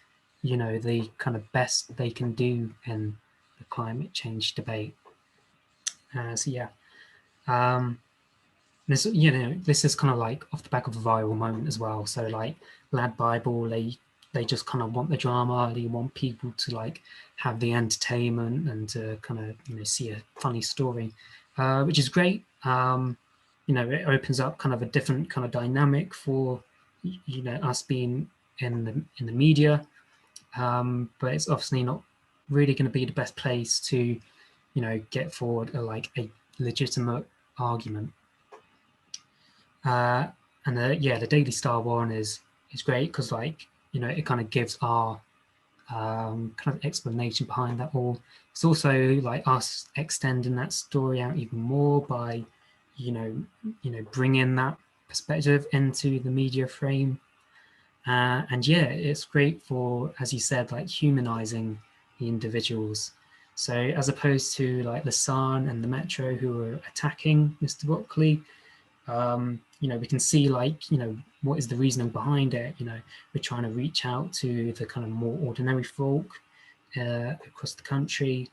the kind of best they can do in the climate change debate? So yeah, this this is kind of like off the back of a viral moment as well. So like Lad Bible, they just kind of want the drama. They want people to like have the entertainment and to kind of see a funny story, which is great. It opens up kind of a different kind of dynamic for us being in the media, but it's obviously not really going to be the best place to get forward a legitimate argument. And the Daily Star one is great because it kind of gives our kind of explanation behind that all. It's also like us extending that story out even more by bringing that perspective into the media frame. And yeah, it's great for, as you said, like humanizing the individuals. So as opposed to like the Sun and the Metro who are attacking Mr. Broccoli, we can see what is the reasoning behind it. We're trying to reach out to the kind of more ordinary folk across the country,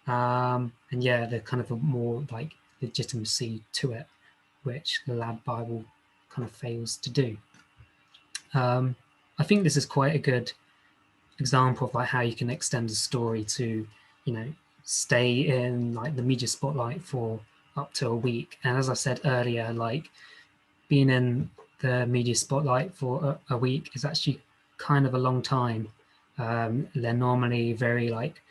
and yeah, the kind of a more like legitimacy to it, which the Lad Bible kind of fails to do. I think this is quite a good example of like how you can extend a story to stay in like the media spotlight for up to a week. And as I said earlier, like being in the media spotlight for a week is actually kind of a long time. They're normally very like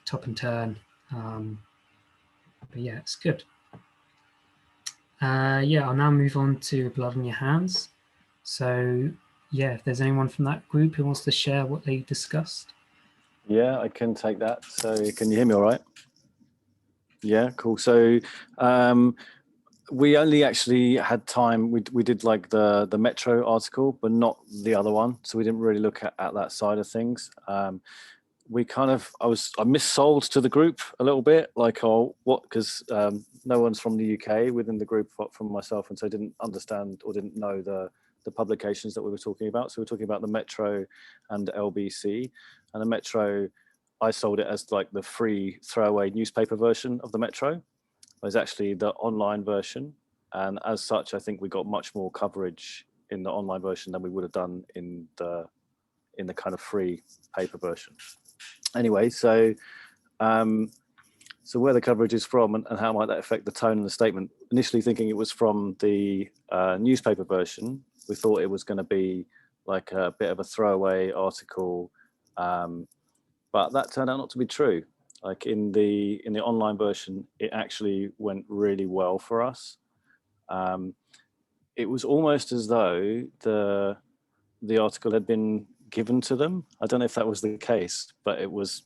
top and turn, but yeah, it's good. Yeah, I'll now move on to Blood on Your Hands. So yeah, if there's anyone from that group who wants to share what they discussed. Yeah, I can take that. So can you hear me all right? Yeah, cool. So we only actually had time, we did like the Metro article, but not the other one. So we didn't really look at that side of things. We kind of, I missold to the group a little bit, like, oh, what, because no one's from the UK within the group from myself, and so didn't understand or didn't know the publications that we were talking about. So we're talking about the Metro and LBC, and the Metro, I sold it as like the free throwaway newspaper version of the Metro. It was actually the online version, and as such, I think we got much more coverage in the online version than we would have done in the kind of free paper version. Anyway, so so where the coverage is from and how might that affect the tone and the statement? Initially thinking it was from the newspaper version, we thought it was going to be like a bit of a throwaway article, but that turned out not to be true. Like in the online version, it actually went really well for us. It was almost as though the article had been given to them. I don't know if that was the case, but it was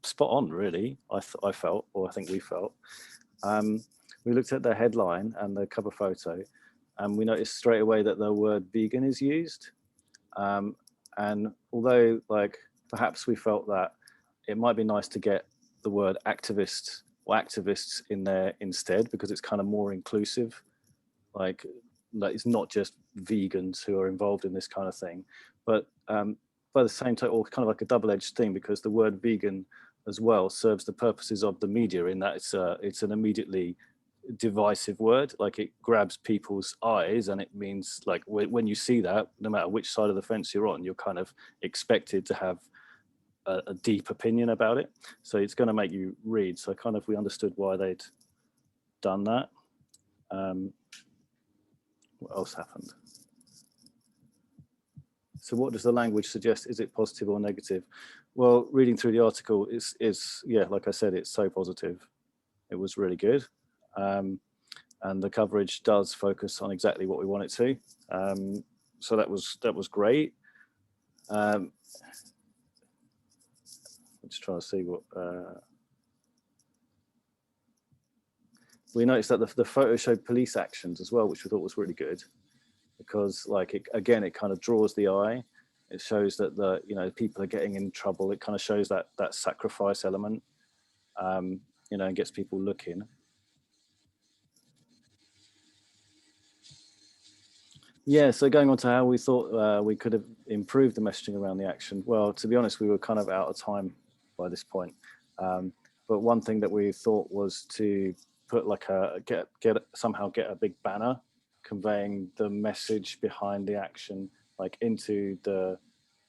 spot on, really. I felt, or I think we felt. We looked at the headline and the cover photo, and we noticed straight away that the word vegan is used. And although, like, perhaps we felt that it might be nice to get the word activist or activists in there instead, because it's kind of more inclusive. Like it's not just vegans who are involved in this kind of thing, but by the same time, or kind of like a double-edged thing, because the word vegan as well serves the purposes of the media in that it's an immediately divisive word. Like it grabs people's eyes, and it means like when you see that, no matter which side of the fence you're on, you're kind of expected to have a deep opinion about it. So it's going to make you read. So kind of we understood why they'd done that. What else happened? So what does the language suggest? Is it positive or negative? Well, reading through the article is yeah, like I said, it's so positive. It was really good. And the coverage does focus on exactly what we want it to. So that was great. I'm just trying to see what we noticed that the photo showed police actions as well, which we thought was really good, because like it kind of draws the eye. It shows that people are getting in trouble. It kind of shows that sacrifice element, and gets people looking. Yeah, so going on to how we thought we could have improved the messaging around the action. Well, to be honest, we were kind of out of time by this point. But one thing that we thought was to put like somehow get a big banner conveying the message behind the action, like into the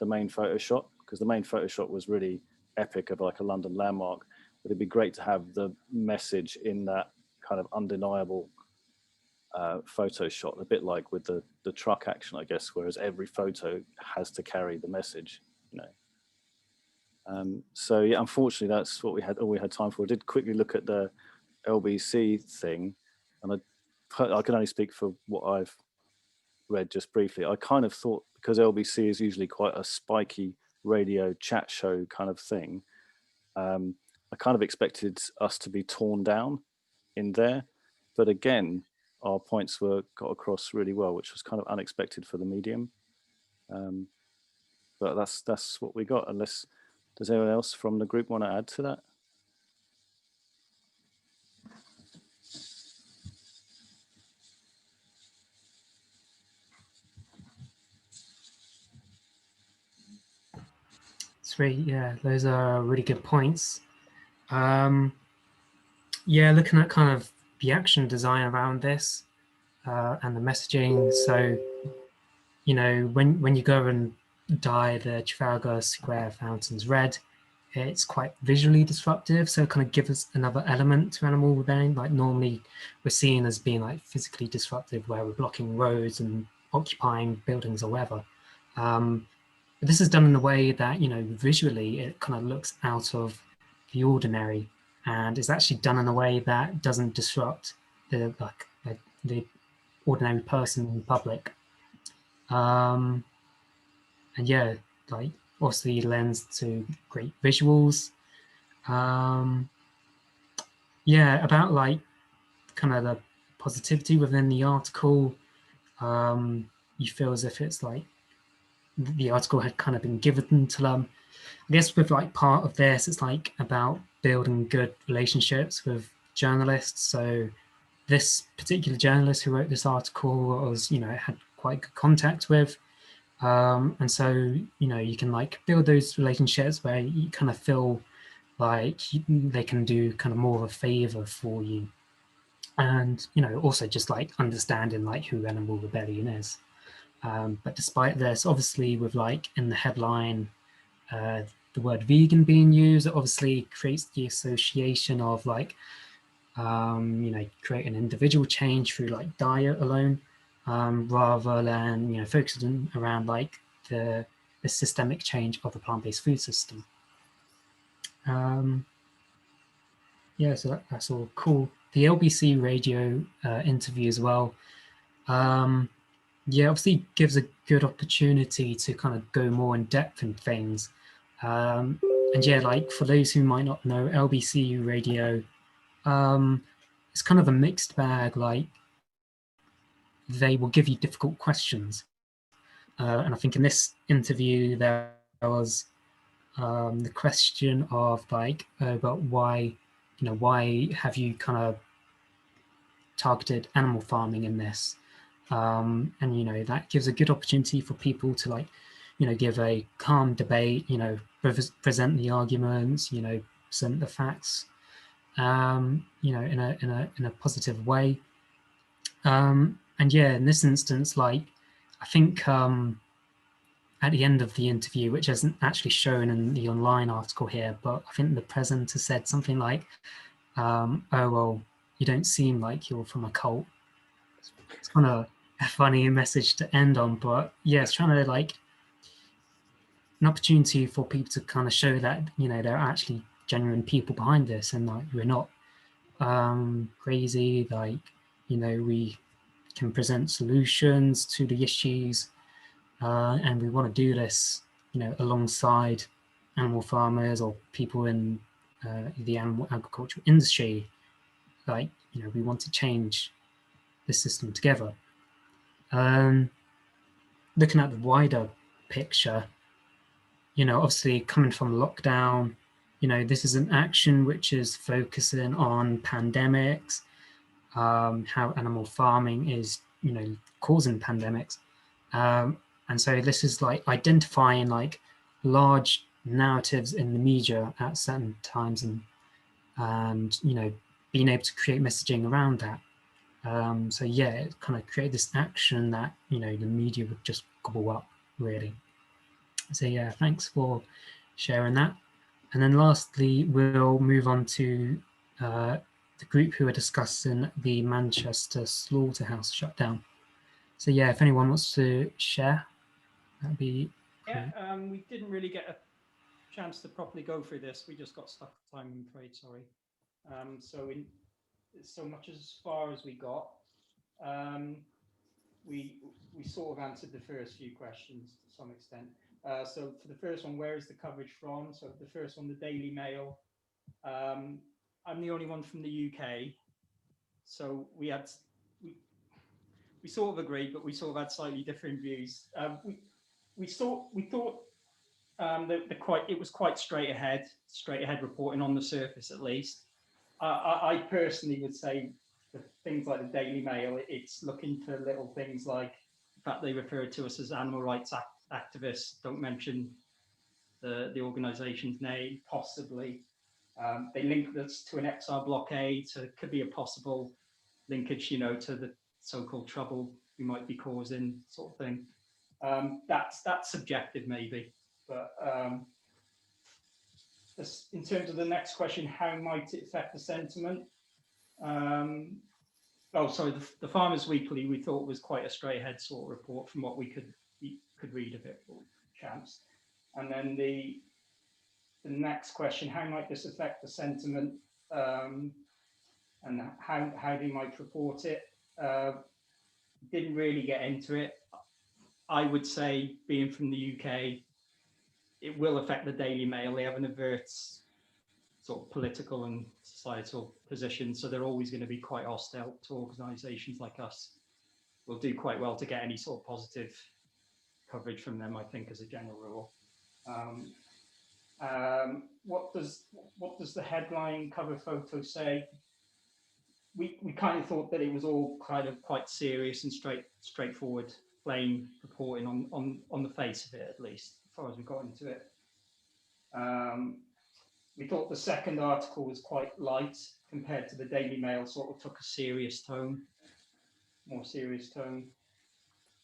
main photo shot, because the main photo shot was really epic of like a London landmark. But it'd be great to have the message in that kind of undeniable photo shot, a bit like with the truck action, I guess, whereas every photo has to carry the message, So yeah, unfortunately, that's what all we had time for. I did quickly look at the LBC thing, and I can only speak for what I've read just briefly. I kind of thought, because LBC is usually quite a spiky radio chat show kind of thing, I kind of expected us to be torn down in there, but again, our points got across really well, which was kind of unexpected for the medium. But that's what we got. Unless does anyone else from the group want to add to that? Sweet, yeah, those are really good points. Yeah, looking at kind of the action design around this and the messaging. So, when you go and dye the Trafalgar Square fountains red, it's quite visually disruptive. So it kind of gives us another element to animal rebellion. Like normally we're seen as being like physically disruptive, where we're blocking roads and occupying buildings or whatever. But this is done in a way that, visually it kind of looks out of the ordinary, and it's actually done in a way that doesn't disrupt the ordinary person in public. And yeah, like obviously lends to great visuals. Yeah, about like kind of the positivity within the article, you feel as if it's like the article had kind of been given to them. I guess with like part of this, it's like about building good relationships with journalists. So this particular journalist who wrote this article was, had quite good contact with. And so, you can like build those relationships where you kind of feel like they can do kind of more of a favor for you. And, also just like understanding like who Animal Rebellion is. But despite this, obviously with like in the headline, the word vegan being used, it obviously creates the association of like, create an individual change through like diet alone, rather than, focusing around like the systemic change of the plant-based food system. Yeah, so that's all cool. The LBC radio interview as well. Yeah, obviously gives a good opportunity to kind of go more in depth in things. And yeah, like for those who might not know, LBC radio, it's kind of a mixed bag. Like they will give you difficult questions. And I think in this interview, there was the question of like, about why, why have you kind of targeted animal farming in this? And, that gives a good opportunity for people to like, give a calm debate, present the arguments, represent the facts, you know, in a positive way. And yeah, in this instance, like, I think at the end of the interview, which isn't actually shown in the online article here, but I think the presenter said something like, oh, well, you don't seem like you're from a cult. It's kind of a funny message to end on, but yeah, it's trying to like an opportunity for people to kind of show that, you know, there are actually genuine people behind this, and like we're not crazy, like, you know, we can present solutions to the issues, and we want to do this, you know, alongside animal farmers or people in the animal agricultural industry. Like, you know, we want to change the system together. Looking at the wider picture, you know, obviously coming from lockdown, you know, this is an action which is focusing on pandemics, how animal farming is, you know, causing pandemics. And so this is like identifying like large narratives in the media at certain times, and you know, being able to create messaging around that. So yeah, it kind of created this action that, you know, the media would just gobble up, really. So yeah, thanks for sharing that. And then lastly, we'll move on to the group who are discussing the Manchester Slaughterhouse shutdown. So yeah, if anyone wants to share, that'd be yeah. great. We didn't really get a chance to properly go through this. We just got stuck with time, I'm afraid. Sorry. So much as far as we got, we sort of answered the first few questions to some extent. So for the first one, where is the coverage from? So the first one, the Daily Mail. I'm the only one from the UK, so we sort of agreed, but we sort of had slightly different views. We thought that it was quite straight ahead reporting on the surface, at least. I personally would say for things like the Daily Mail, it's looking for little things like the fact they refer to us as animal rights activists, don't mention the organisation's name, possibly. They linked us to an exile blockade, so it could be a possible linkage, you know, to the so-called trouble we might be causing, sort of thing. That's subjective, maybe, but in terms of the next question, how might it affect the sentiment? Oh, sorry, the Farmers Weekly we thought was quite a straight-ahead sort of report from what we could read of it, or chance. And then the next question, how might this affect the sentiment, and how they might report it? Didn't really get into it. I would say, being from the UK, it will affect the Daily Mail. They have an overt sort of political and societal position, so they're always going to be quite hostile to organisations like us. We'll do quite well to get any sort of positive coverage from them, I think, as a general rule. What does the headline cover photo say? We kind of thought that it was all kind of quite serious and straightforward, plain reporting on the face of it, at least, as far as we got into it. We thought the second article was quite light compared to the Daily Mail, sort of took a serious tone, more serious tone.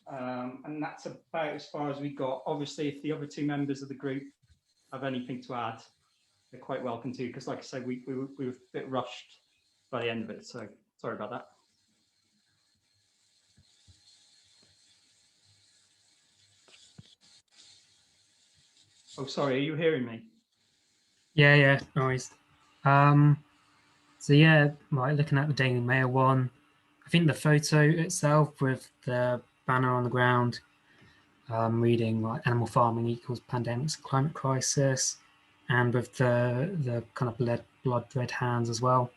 And that's about as far as we got. Obviously, if the other two members of the group have anything to add, they're quite welcome to, because like I said, we were a bit rushed by the end of it, so sorry about that. Oh, sorry, are you hearing me? Yeah, no worries. So yeah, right, looking at the Daily Mail one, I think the photo itself with the banner on the ground, reading like animal farming equals pandemics and climate crisis, and with the kind of blood red hands as well.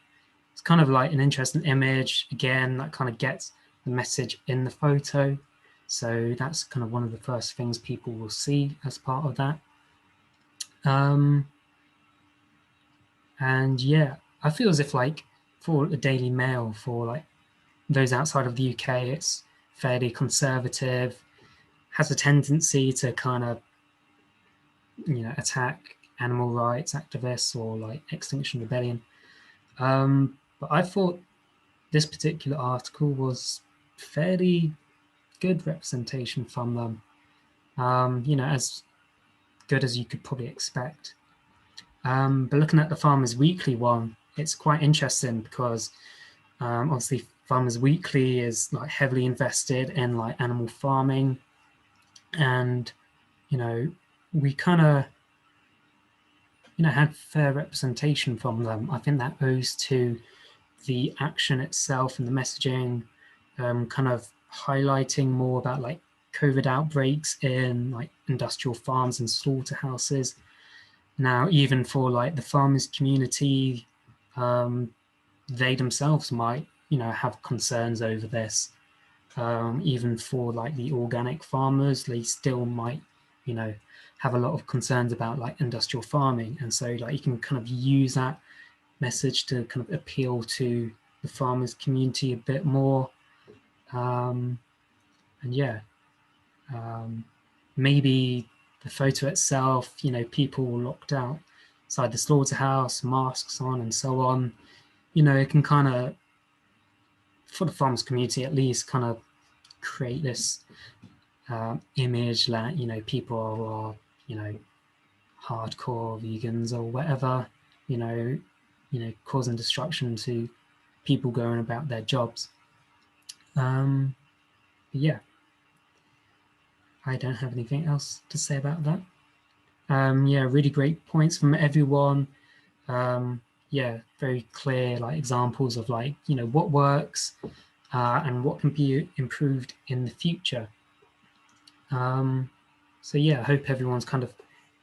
It's kind of like an interesting image, again, that kind of gets the message in the photo. So that's kind of one of the first things people will see as part of that. And yeah, I feel as if like for the Daily Mail, for like those outside of the UK, it's fairly conservative, has a tendency to kind of, you know, attack animal rights activists or like Extinction Rebellion. But I thought this particular article was fairly good representation from them, you know, as good as you could probably expect. But looking at the Farmers Weekly one, it's quite interesting because obviously Farmers Weekly is like heavily invested in like animal farming, and you know, we kind of, you know, had fair representation from them. I think that owes to the action itself and the messaging, kind of highlighting more about like COVID outbreaks in like industrial farms and slaughterhouses. Now, even for like the farmers community, they themselves might, you know, have concerns over this. Even for like the organic farmers, they still might, you know, have a lot of concerns about like industrial farming. And so like you can kind of use that message to kind of appeal to the farmers community a bit more. And yeah, maybe the photo itself, you know, people locked out inside the slaughterhouse, masks on and so on, you know, it can kind of, for the farmers community at least, kind of create this image that, you know, people are, you know, hardcore vegans or whatever, you know, causing destruction to people going about their jobs. Yeah, I don't have anything else to say about that. Yeah, really great points from everyone. Yeah, very clear like examples of like, you know, what works and what can be improved in the future. So yeah, I hope everyone's kind of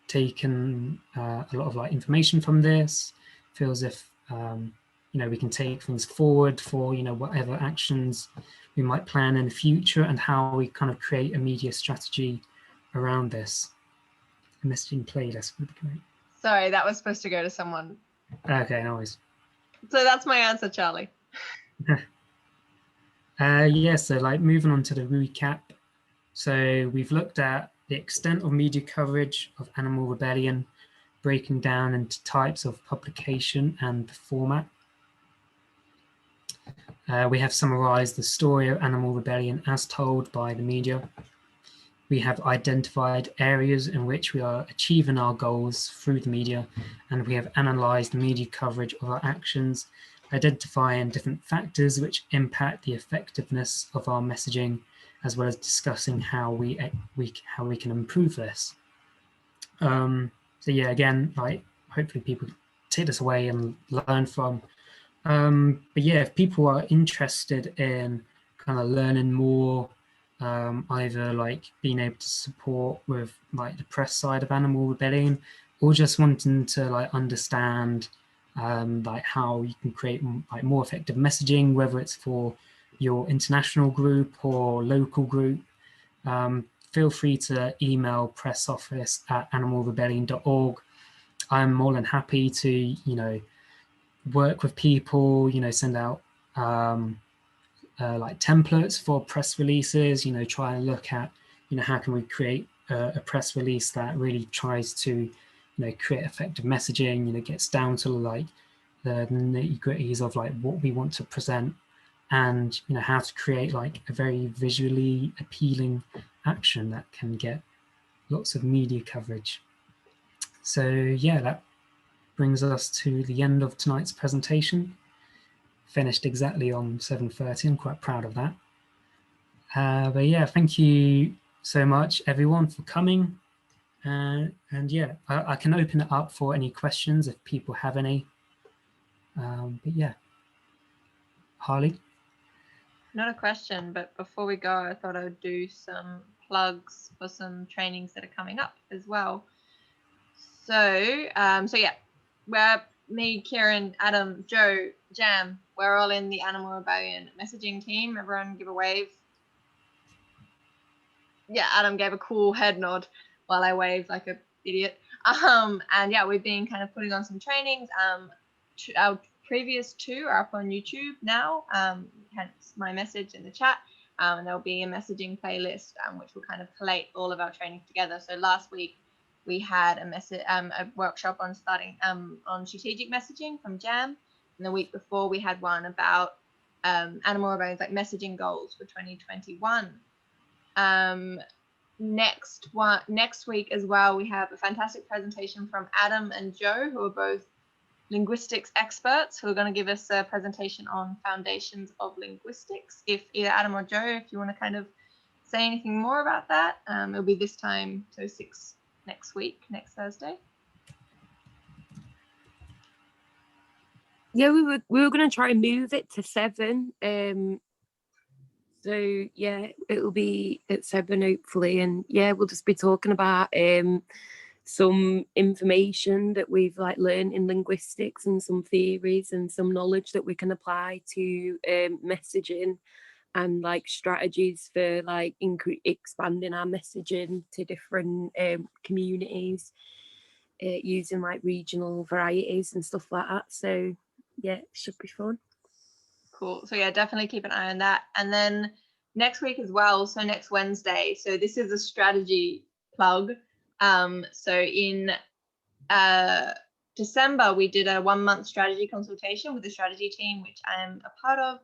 taken a lot of like information from this. Feels if you know, we can take things forward for, you know, whatever actions we might plan in the future and how we kind of create a media strategy around this. A messaging playlist would be great. Sorry, that was supposed to go to someone. Okay, no worries. So that's my answer, Charlie. Yeah, so like moving on to the recap. So we've looked at the extent of media coverage of Animal Rebellion, breaking down into types of publication and the format. We have summarized the story of Animal Rebellion as told by the media. We have identified areas in which we are achieving our goals through the media, and we have analyzed the media coverage of our actions, identifying different factors which impact the effectiveness of our messaging, as well as discussing how we can improve this. So yeah, again, like hopefully people take this away and learn from. But yeah, if people are interested in kind of learning more, either like being able to support with like the press side of Animal Rebellion, or just wanting to like understand like how you can create like more effective messaging, whether it's for your international group or local group, feel free to email pressoffice@animalrebellion.org. I'm more than happy to, you know, work with people, you know, send out like templates for press releases, you know, try and look at, you know, how can we create a press release that really tries to, you know, create effective messaging, you know, gets down to like the nitty-gritties of like what we want to present, and, you know, how to create like a very visually appealing action that can get lots of media coverage. So yeah, that brings us to the end of tonight's presentation. Finished exactly on 7:30. I'm quite proud of that. But yeah, thank you so much everyone for coming. And yeah, I can open it up for any questions if people have any. But yeah, Harley? Not a question, but before we go, I thought I would do some plugs for some trainings that are coming up as well. So, so yeah, we're me, Kieran, Adam, Joe, Jam. We're all in the Animal Rebellion messaging team. Everyone give a wave. Yeah, Adam gave a cool head nod while I waved like an idiot. And yeah, we've been kind of putting on some trainings. Our previous two are up on YouTube now, hence my message in the chat. And there'll be a messaging playlist, which will kind of collate all of our trainings together. So last week we had a workshop on starting on strategic messaging from Jam, and the week before we had one about animal rebellions, like messaging goals for 2021. Next week as well, we have a fantastic presentation from Adam and Joe, who are both linguistics experts, who are going to give us a presentation on foundations of linguistics. If either Adam or Joe, if you want to kind of say anything more about that, it'll be this time, so 6 next week, next Thursday. Yeah, we were going to try and move it to 7. So yeah, it'll be at 7 hopefully, and yeah, we'll just be talking about some information that we've like learned in linguistics and some theories and some knowledge that we can apply to messaging and like strategies for like expanding our messaging to different communities using like regional varieties and stuff like that. So yeah, it should be fun. Cool. So yeah, definitely keep an eye on that. And then next week as well, so next Wednesday, so this is a strategy plug. So in December, we did a 1-month strategy consultation with the strategy team, which I am a part of,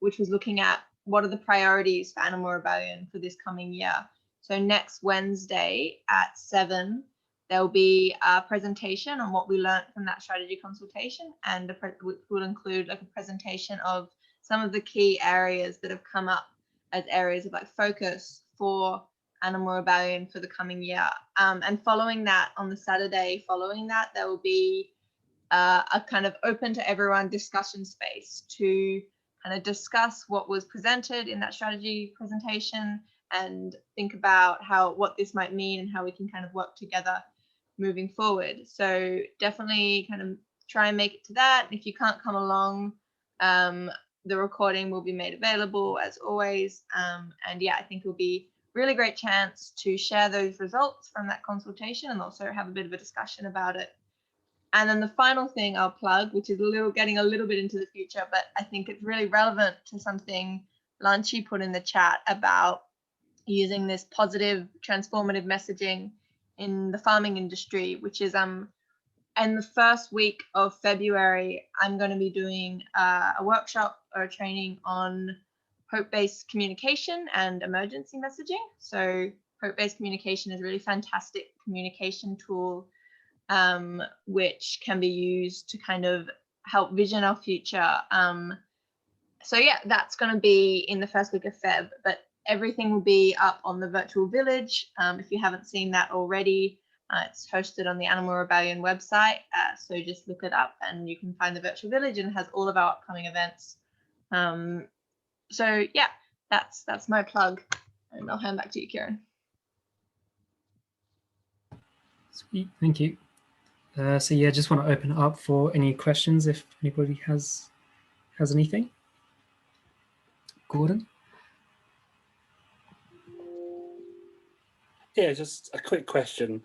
which was looking at what are the priorities for Animal Rebellion for this coming year. So next Wednesday at 7, there'll be a presentation on what we learned from that strategy consultation, and which will include like a presentation of some of the key areas that have come up as areas of like focus for Animal Rebellion for the coming year. And following that, on the Saturday following that, there will be a kind of open to everyone discussion space to kind of discuss what was presented in that strategy presentation and think about what this might mean and how we can kind of work together moving forward. So definitely kind of try and make it to that. If you can't come along, the recording will be made available as always. And yeah, I think it'll be a really great chance to share those results from that consultation and also have a bit of a discussion about it. And then the final thing I'll plug, which is getting a little bit into the future, but I think it's really relevant to something Lanchi put in the chat about using this positive transformative messaging in the farming industry, which is in the first week of February, I'm going to be doing a workshop or a training on hope-based communication and emergency messaging. So hope-based communication is a really fantastic communication tool, which can be used to kind of help vision our future. So yeah, that's going to be in the first week of Feb, but everything will be up on the virtual village. If you haven't seen that already, it's hosted on the Animal Rebellion website. So just look it up and you can find the virtual village, and it has all of our upcoming events. So yeah, that's my plug, and I'll hand back to you, Kieran. Sweet, thank you. So yeah, just want to open it up for any questions if anybody has anything. Gordon? Yeah, just a quick question.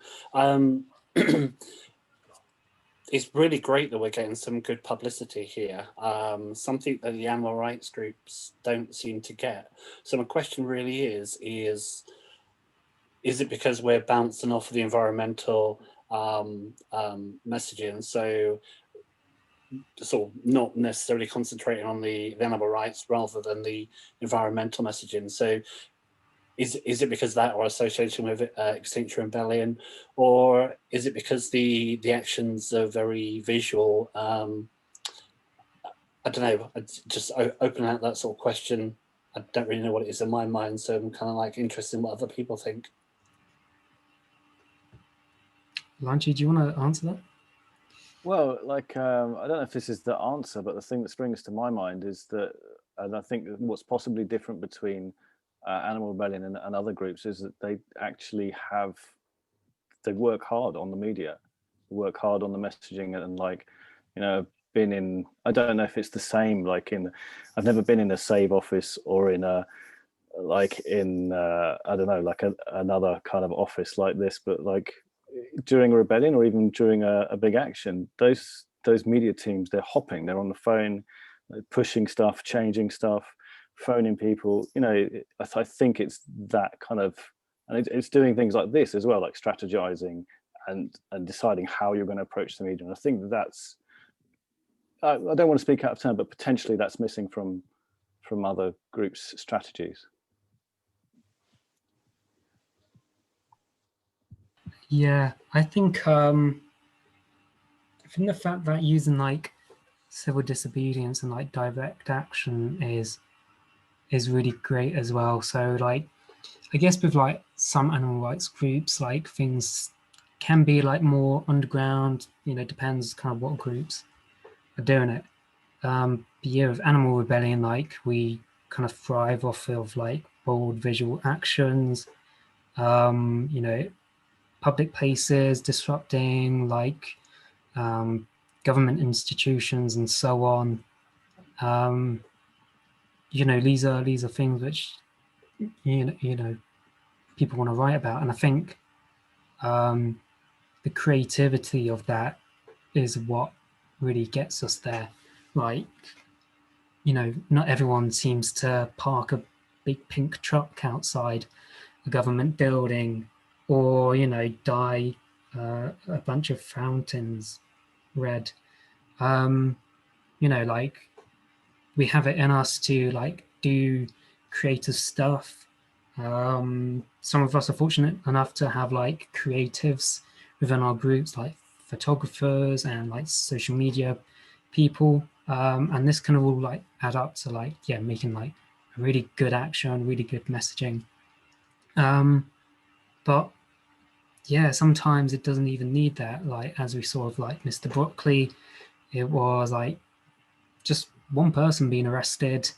It's really great that we're getting some good publicity here, something that the animal rights groups don't seem to get. So my question really is it because we're bouncing off of the environmental messaging, so sort of not necessarily concentrating on the animal rights rather than the environmental messaging? So is it because that or association with Extinction Rebellion, or is it because the actions are very visual? I don't know, just open out that sort of question. I don't really know what it is in my mind, so I'm kind of like interested in what other people think. Lanchi, do you want to answer that? Well, like, I don't know if this is the answer, but the thing that springs to my mind is that, and I think what's possibly different between Animal Rebellion and other groups is that they actually they work hard on the media, work hard on the messaging, and like, you know, been in, I don't know if it's the same, like I've never been in a SAVE office or in a, like in, I don't know, like another kind of office like this, but like during a rebellion or even during a big action, those media teams, they're hopping, they're on the phone, pushing stuff, changing stuff, phoning people. You know, I think it's that kind of And it's doing things like this as well, like strategizing and deciding how you're going to approach the medium. I think that's, I don't want to speak out of turn, but potentially that's missing from other groups' strategies. Yeah, I think the fact that using like civil disobedience and like direct action is really great as well. So like, I guess with like some animal rights groups, like things can be like more underground, you know, depends kind of what groups are doing it. But yeah, with animal rebellion, like we kind of thrive off of like bold visual actions, you know, public places, disrupting like government institutions and so on. You know, these are things which you know people want to write about, and I think the creativity of that is what really gets us there. Like, you know, not everyone seems to park a big pink truck outside a government building, or you know, dye a bunch of fountains red. You know, like we have it in us to like do creative stuff. Some of us are fortunate enough to have like creatives within our groups, like photographers and like social media people, and this can all like add up to like, yeah, making like a really good action, really good messaging. But yeah, sometimes it doesn't even need that. Like as we saw with like Mr. Broccoli, it was like just one person being arrested.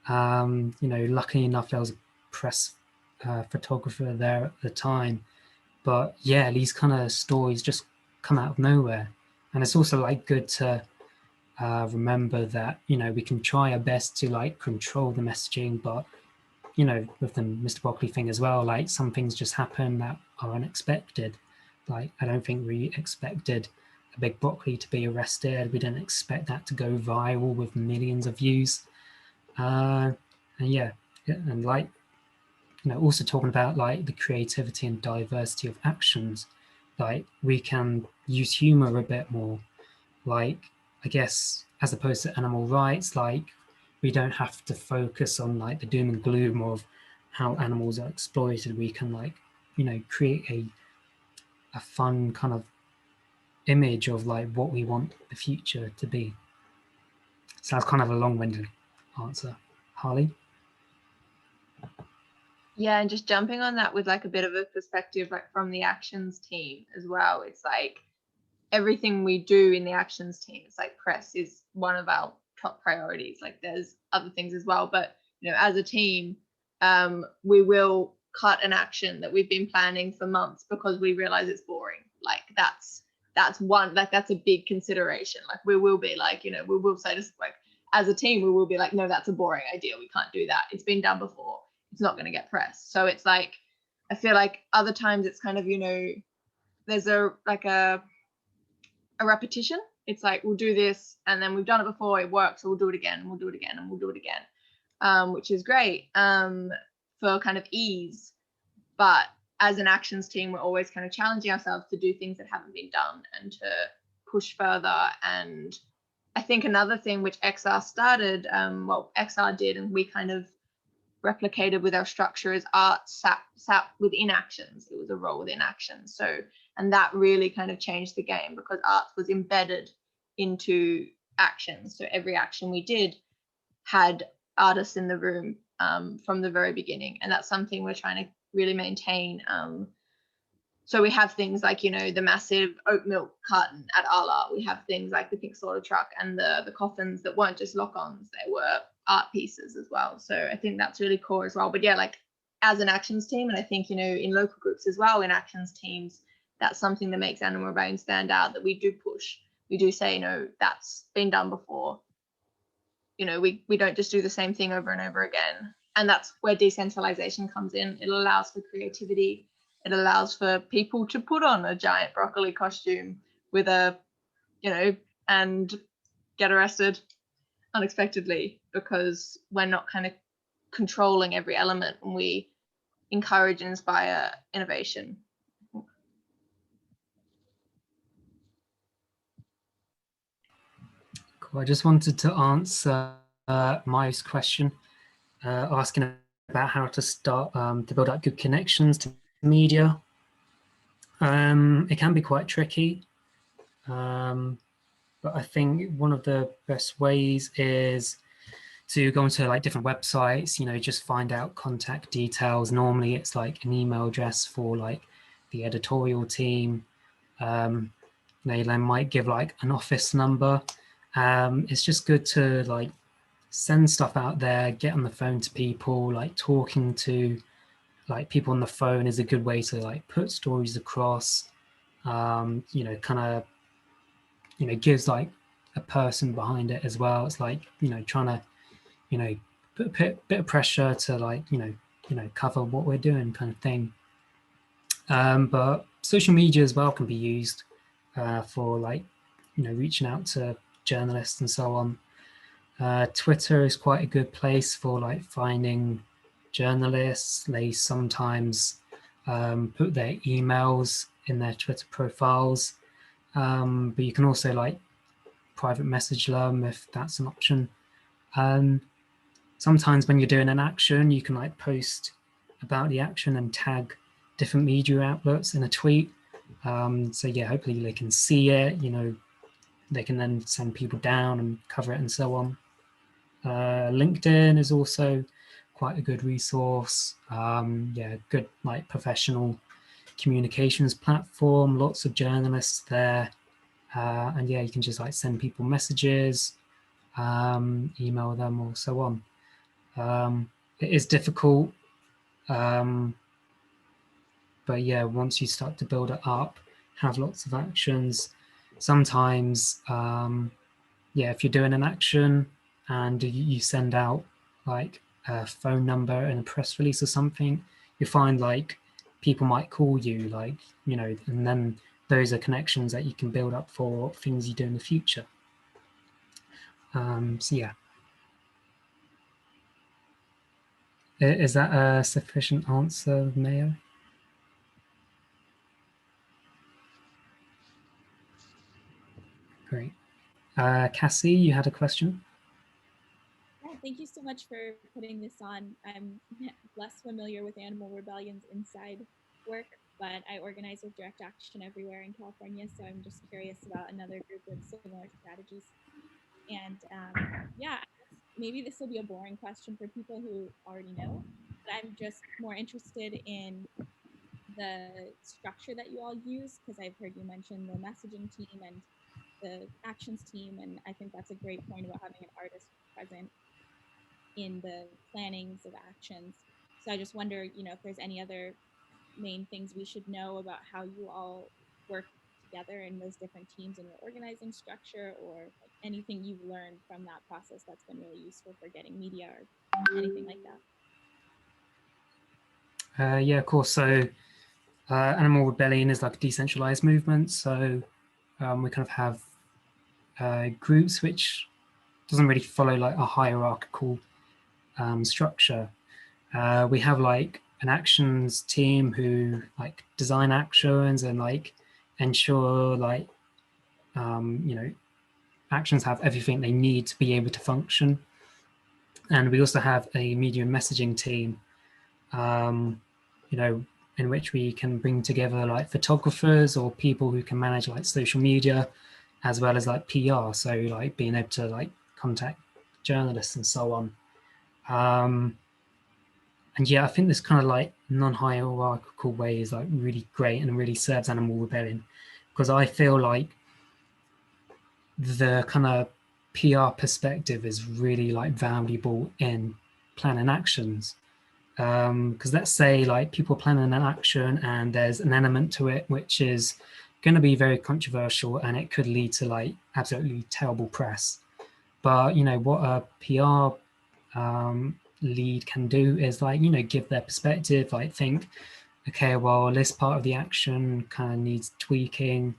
You know, lucky enough there was a press photographer there at the time. But yeah, these kind of stories just come out of nowhere. And it's also like good to remember that, you know, we can try our best to like control the messaging, but you know, with the Mr. Broccoli thing as well, like some things just happen that are unexpected. Like I don't think we expected a big broccoli to be arrested. We didn't expect that to go viral with millions of views. And yeah, and like, you know, also talking about like the creativity and diversity of actions, like we can use humor a bit more. Like, I guess as opposed to animal rights, like we don't have to focus on like the doom and gloom of how animals are exploited. We can like, you know, create a fun kind of image of like what we want the future to be. So that's kind of a long-winded answer. Harley? Yeah, and just jumping on that with like a bit of a perspective, like from the actions team as well. It's like everything we do in the actions team, it's like press is one of our top priorities. Like there's other things as well, but you know, as a team, we will cut an action that we've been planning for months because we realize it's boring. Like that's one, like that's a big consideration. Like we will be like, you know, we will say this, like as a team, we will be like, no, that's a boring idea. We can't do that. It's been done before. It's not going to get pressed. So it's like, I feel like other times it's kind of, you know, there's a repetition. It's like, we'll do this and then we've done it before, it works, so we'll do it again, and we'll do it again, and we'll do it again, which is great for kind of ease. But as an actions team, we're always kind of challenging ourselves to do things that haven't been done and to push further. And I think another thing which XR started, well, XR did, and we kind of replicated with our structure, is art sat within actions. It was a role within actions. So, and that really kind of changed the game because art was embedded into actions. So every action we did had artists in the room from the very beginning, and that's something we're trying to really maintain. So we have things like, you know, the massive oat milk carton at Arla. We have things like the pink slaughter truck and the coffins that weren't just lock-ons, they were art pieces as well. So I think that's really core as well. But yeah, like as an actions team, and I think, you know, in local groups as well, in actions teams, that's something that makes Animal Rebellion stand out, that we do push. We do say, you know, that's been done before. You know, we don't just do the same thing over and over again. And that's where decentralization comes in. It allows for creativity. It allows for people to put on a giant broccoli costume with a, you know, and get arrested unexpectedly because we're not kind of controlling every element, and we encourage and inspire innovation. Cool. I just wanted to answer Maya's question, asking about how to start to build up good connections to media. It can be quite tricky, but I think one of the best ways is to go onto like different websites, you know, just find out contact details. Normally it's like an email address for like the editorial team. They might give like an office number. It's just good to like send stuff out there, get on the phone to people. Like talking to like people on the phone is a good way to like put stories across. You know, kind of, you know, gives like a person behind it as well. It's like, you know, trying to, you know, put a bit of pressure to like, you know, cover what we're doing kind of thing. But social media as well can be used for like, you know, reaching out to journalists and so on. Twitter is quite a good place for like finding journalists. They sometimes put their emails in their Twitter profiles, but you can also like private message them if that's an option. Sometimes when you're doing an action, you can like post about the action and tag different media outlets in a tweet. So yeah, hopefully they can see it, you know, they can then send people down and cover it and so on. LinkedIn is also quite a good resource. Yeah, good like professional communications platform, lots of journalists there. And yeah, you can just like send people messages, email them or so on. It is difficult, but yeah, once you start to build it up, have lots of actions, sometimes, yeah, if you're doing an action and you send out like a phone number and a press release or something, you find like people might call you, like, you know, and then those are connections that you can build up for things you do in the future. So yeah. Is that a sufficient answer, Mayo? Great. Cassie, you had a question? Yeah, thank you so much for putting this on. I'm less familiar with Animal Rebellion's inside work, but I organize with Direct Action everywhere in California, so I'm just curious about another group with similar strategies. And yeah, maybe this will be a boring question for people who already know, but I'm just more interested in the structure that you all use, because I've heard you mention the messaging team and the actions team, and I think that's a great point about having an artist present in the plannings of actions. So I just wonder, you know, if there's any other main things we should know about how you all work together in those different teams in your organizing structure, or like anything you've learned from that process that's been really useful for getting media or anything like that. Yeah, of course. So Animal Rebellion is like a decentralized movement. So we kind of have groups which doesn't really follow like a hierarchical structure. We have like an actions team who like design actions and like ensure like, you know, actions have everything they need to be able to function. And we also have a media and messaging team, you know, in which we can bring together like photographers or people who can manage like social media, as well as like PR. So like being able to like contact journalists and so on. And yeah, I think this kind of like non-hierarchical way is like really great and really serves Animal Rebellion, because I feel like the kind of PR perspective is really like valuable in planning actions. Because let's say like people planning an action and there's an element to it which is going to be very controversial and it could lead to like absolutely terrible press. But you know what a PR lead can do is like, you know, give their perspective, like think, okay, well, this part of the action kind of needs tweaking,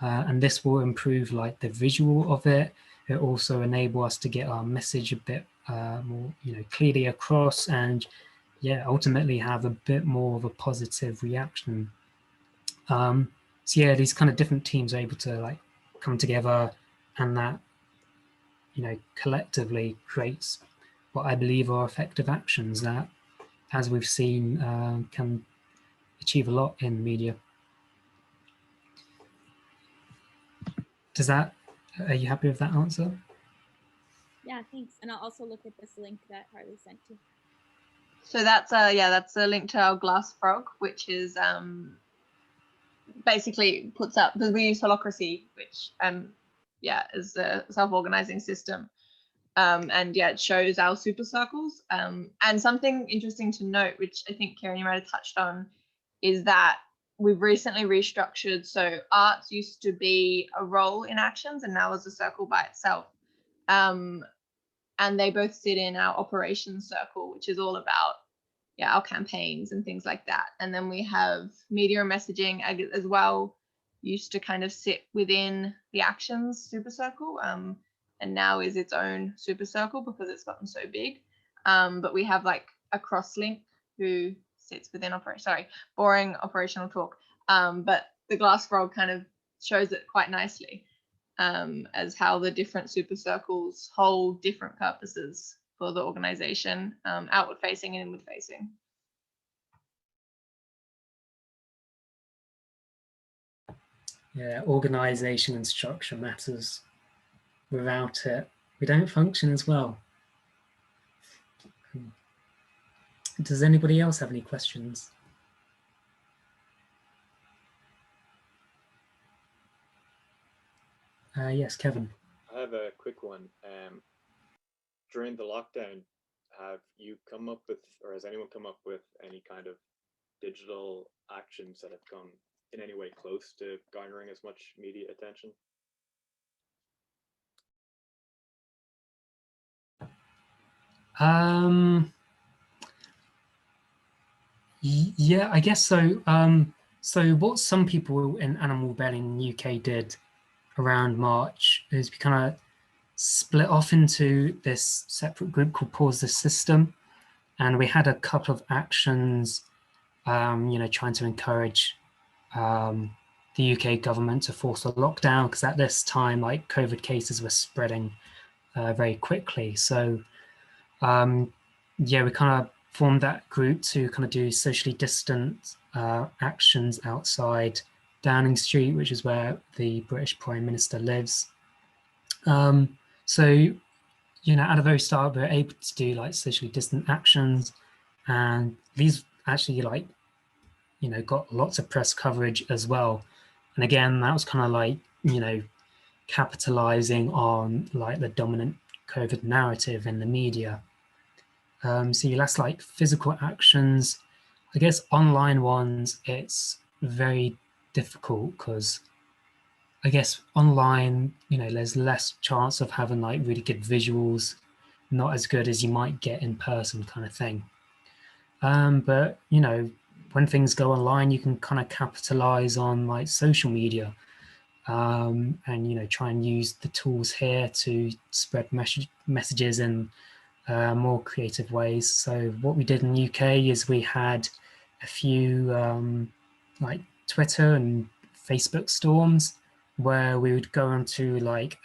and this will improve like the visual of it. It also enable us to get our message a bit more, you know, clearly across, and yeah, ultimately have a bit more of a positive reaction. So yeah, these kind of different teams are able to like come together, and that, you know, collectively creates what I believe are effective actions that, as we've seen, can achieve a lot in media. Does that, are you happy with that answer? Yeah, thanks. And I'll also look at this link that Harley sent to. So that's that's a link to our Glass Frog, which is basically puts up, because we use Holacracy, which is a self-organizing system. And yeah, it shows our super circles. And something interesting to note, which I think Karen, you might have touched on, is that we've recently restructured. So arts used to be a role in actions, and now is a circle by itself. And they both sit in our operations circle, which is all about our campaigns and things like that. And then we have media and messaging as well, used to kind of sit within the actions super circle, and now is its own super circle because it's gotten so big. But we have like a crosslink who sits within boring operational talk. But the Glass Frog kind of shows it quite nicely, as how the different super circles hold different purposes for the organization, outward facing and inward facing. Yeah, organization and structure matters. Without it, we don't function as well. Does anybody else have any questions? Yes, Kevin. I have a quick one. During the lockdown, have you come up with, or has anyone come up with any kind of digital actions that have come in any way close to garnering as much media attention? Yeah, I guess so. So what some people in Animal Rebellion UK did around March is we kind of split off into this separate group called Pause the System, and we had a couple of actions, you know, trying to encourage the UK government to force a lockdown, because at this time, like, COVID cases were spreading very quickly. So yeah, we kind of formed that group to kind of do socially distant actions outside Downing Street, which is where the British Prime Minister lives. So, you know, at the very start, we were able to do like socially distant actions, and these actually, like, you know, got lots of press coverage as well. And again, that was kind of like, you know, capitalizing on like the dominant COVID narrative in the media. So that's like physical actions. I guess online ones, it's very difficult because I guess online, you know, there's less chance of having like really good visuals, not as good as you might get in person, kind of thing. But you know, when things go online, you can kind of capitalize on like social media, and you know, try and use the tools here to spread messages in more creative ways. So what we did in the UK is we had a few like Twitter and Facebook storms where we would go onto like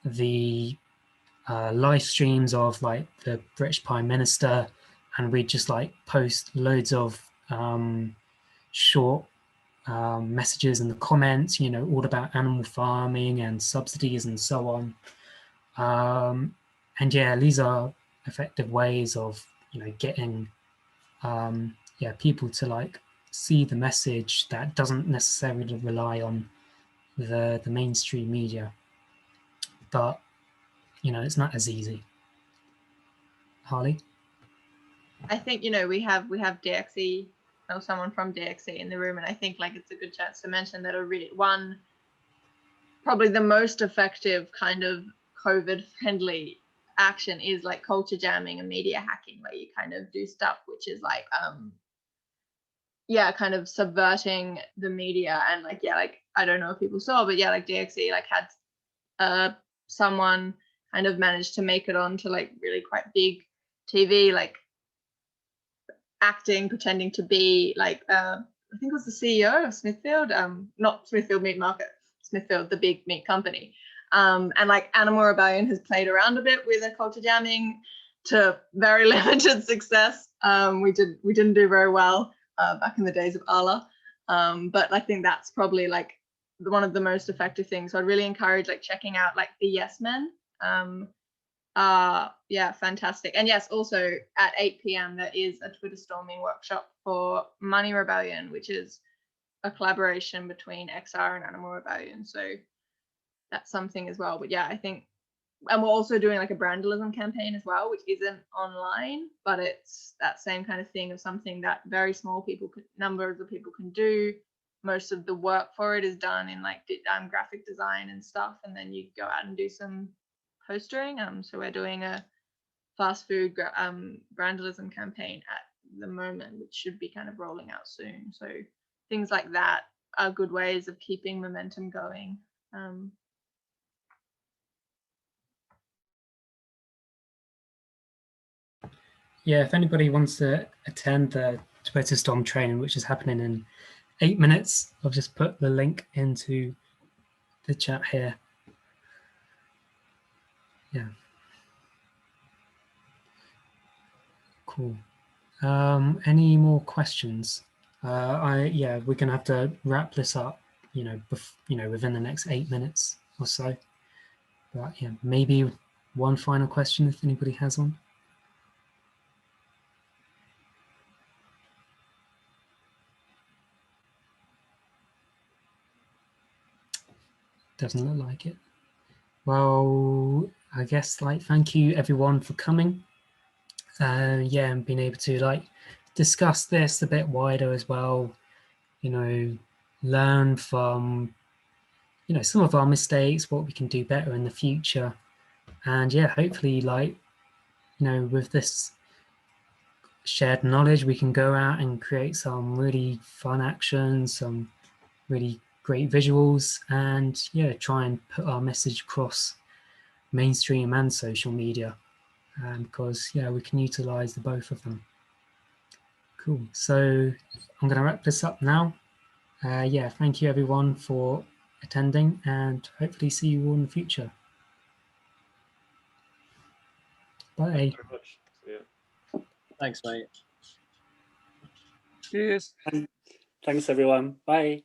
the live streams of like the British Prime Minister, and we'd just like post loads of short messages in the comments, you know, all about animal farming and subsidies and so on. And yeah, these are effective ways of, you know, getting people to like see the message that doesn't necessarily rely on the mainstream media. But you know, it's not as easy. Harley? I think, you know, we have DXE, know someone from DXE in the room, and I think like it's a good chance to mention that one probably the most effective kind of COVID friendly action is like culture jamming and media hacking, where you kind of do stuff which is like kind of subverting the media. And like I don't know if people saw, but like DXE like had someone kind of managed to make it onto like really quite big TV, like acting, pretending to be like I think it was the CEO of Smithfield, not Smithfield Meat Market, Smithfield, the big meat company. And like Animal Rebellion has played around a bit with the culture jamming to very limited success. We didn't do very well back in the days of Allah. But I think that's probably like one of the most effective things. So I'd really encourage like checking out like the Yes Men. Yeah, fantastic. And yes, also at 8 p.m. there is a Twitter storming workshop for Money Rebellion, which is a collaboration between XR and Animal Rebellion. So that's something as well. But yeah, I think, and we're also doing like a brandalism campaign as well, which isn't online, but it's that same kind of thing of something that very small numbers of people can do. Most of the work for it is done in like graphic design and stuff, and then you go out and do some postering. So we're doing a fast food brandalism campaign at the moment, which should be kind of rolling out soon. So things like that are good ways of keeping momentum going. Yeah, if anybody wants to attend the Twitter Storm training, which is happening in 8 minutes, I've just put the link into the chat here. Yeah. Cool. Any more questions? Yeah, we're gonna have to wrap this up, within the next 8 minutes or so. But yeah, maybe one final question if anybody has one. Doesn't look like it. Well, I guess thank you everyone for coming. Yeah, and being able to discuss this a bit wider as well. Learn from some of our mistakes, what we can do better in the future, and yeah, hopefully with this shared knowledge, we can go out and create some really fun actions, some really great visuals, and yeah, try and put our message across mainstream and social media, because yeah, we can utilize the both of them. Cool. So I'm going to wrap this up now. Yeah, thank you everyone for attending, and hopefully see you all in the future. Bye. Thanks very much. Yeah. Thanks, mate. Cheers. Thanks, everyone. Bye.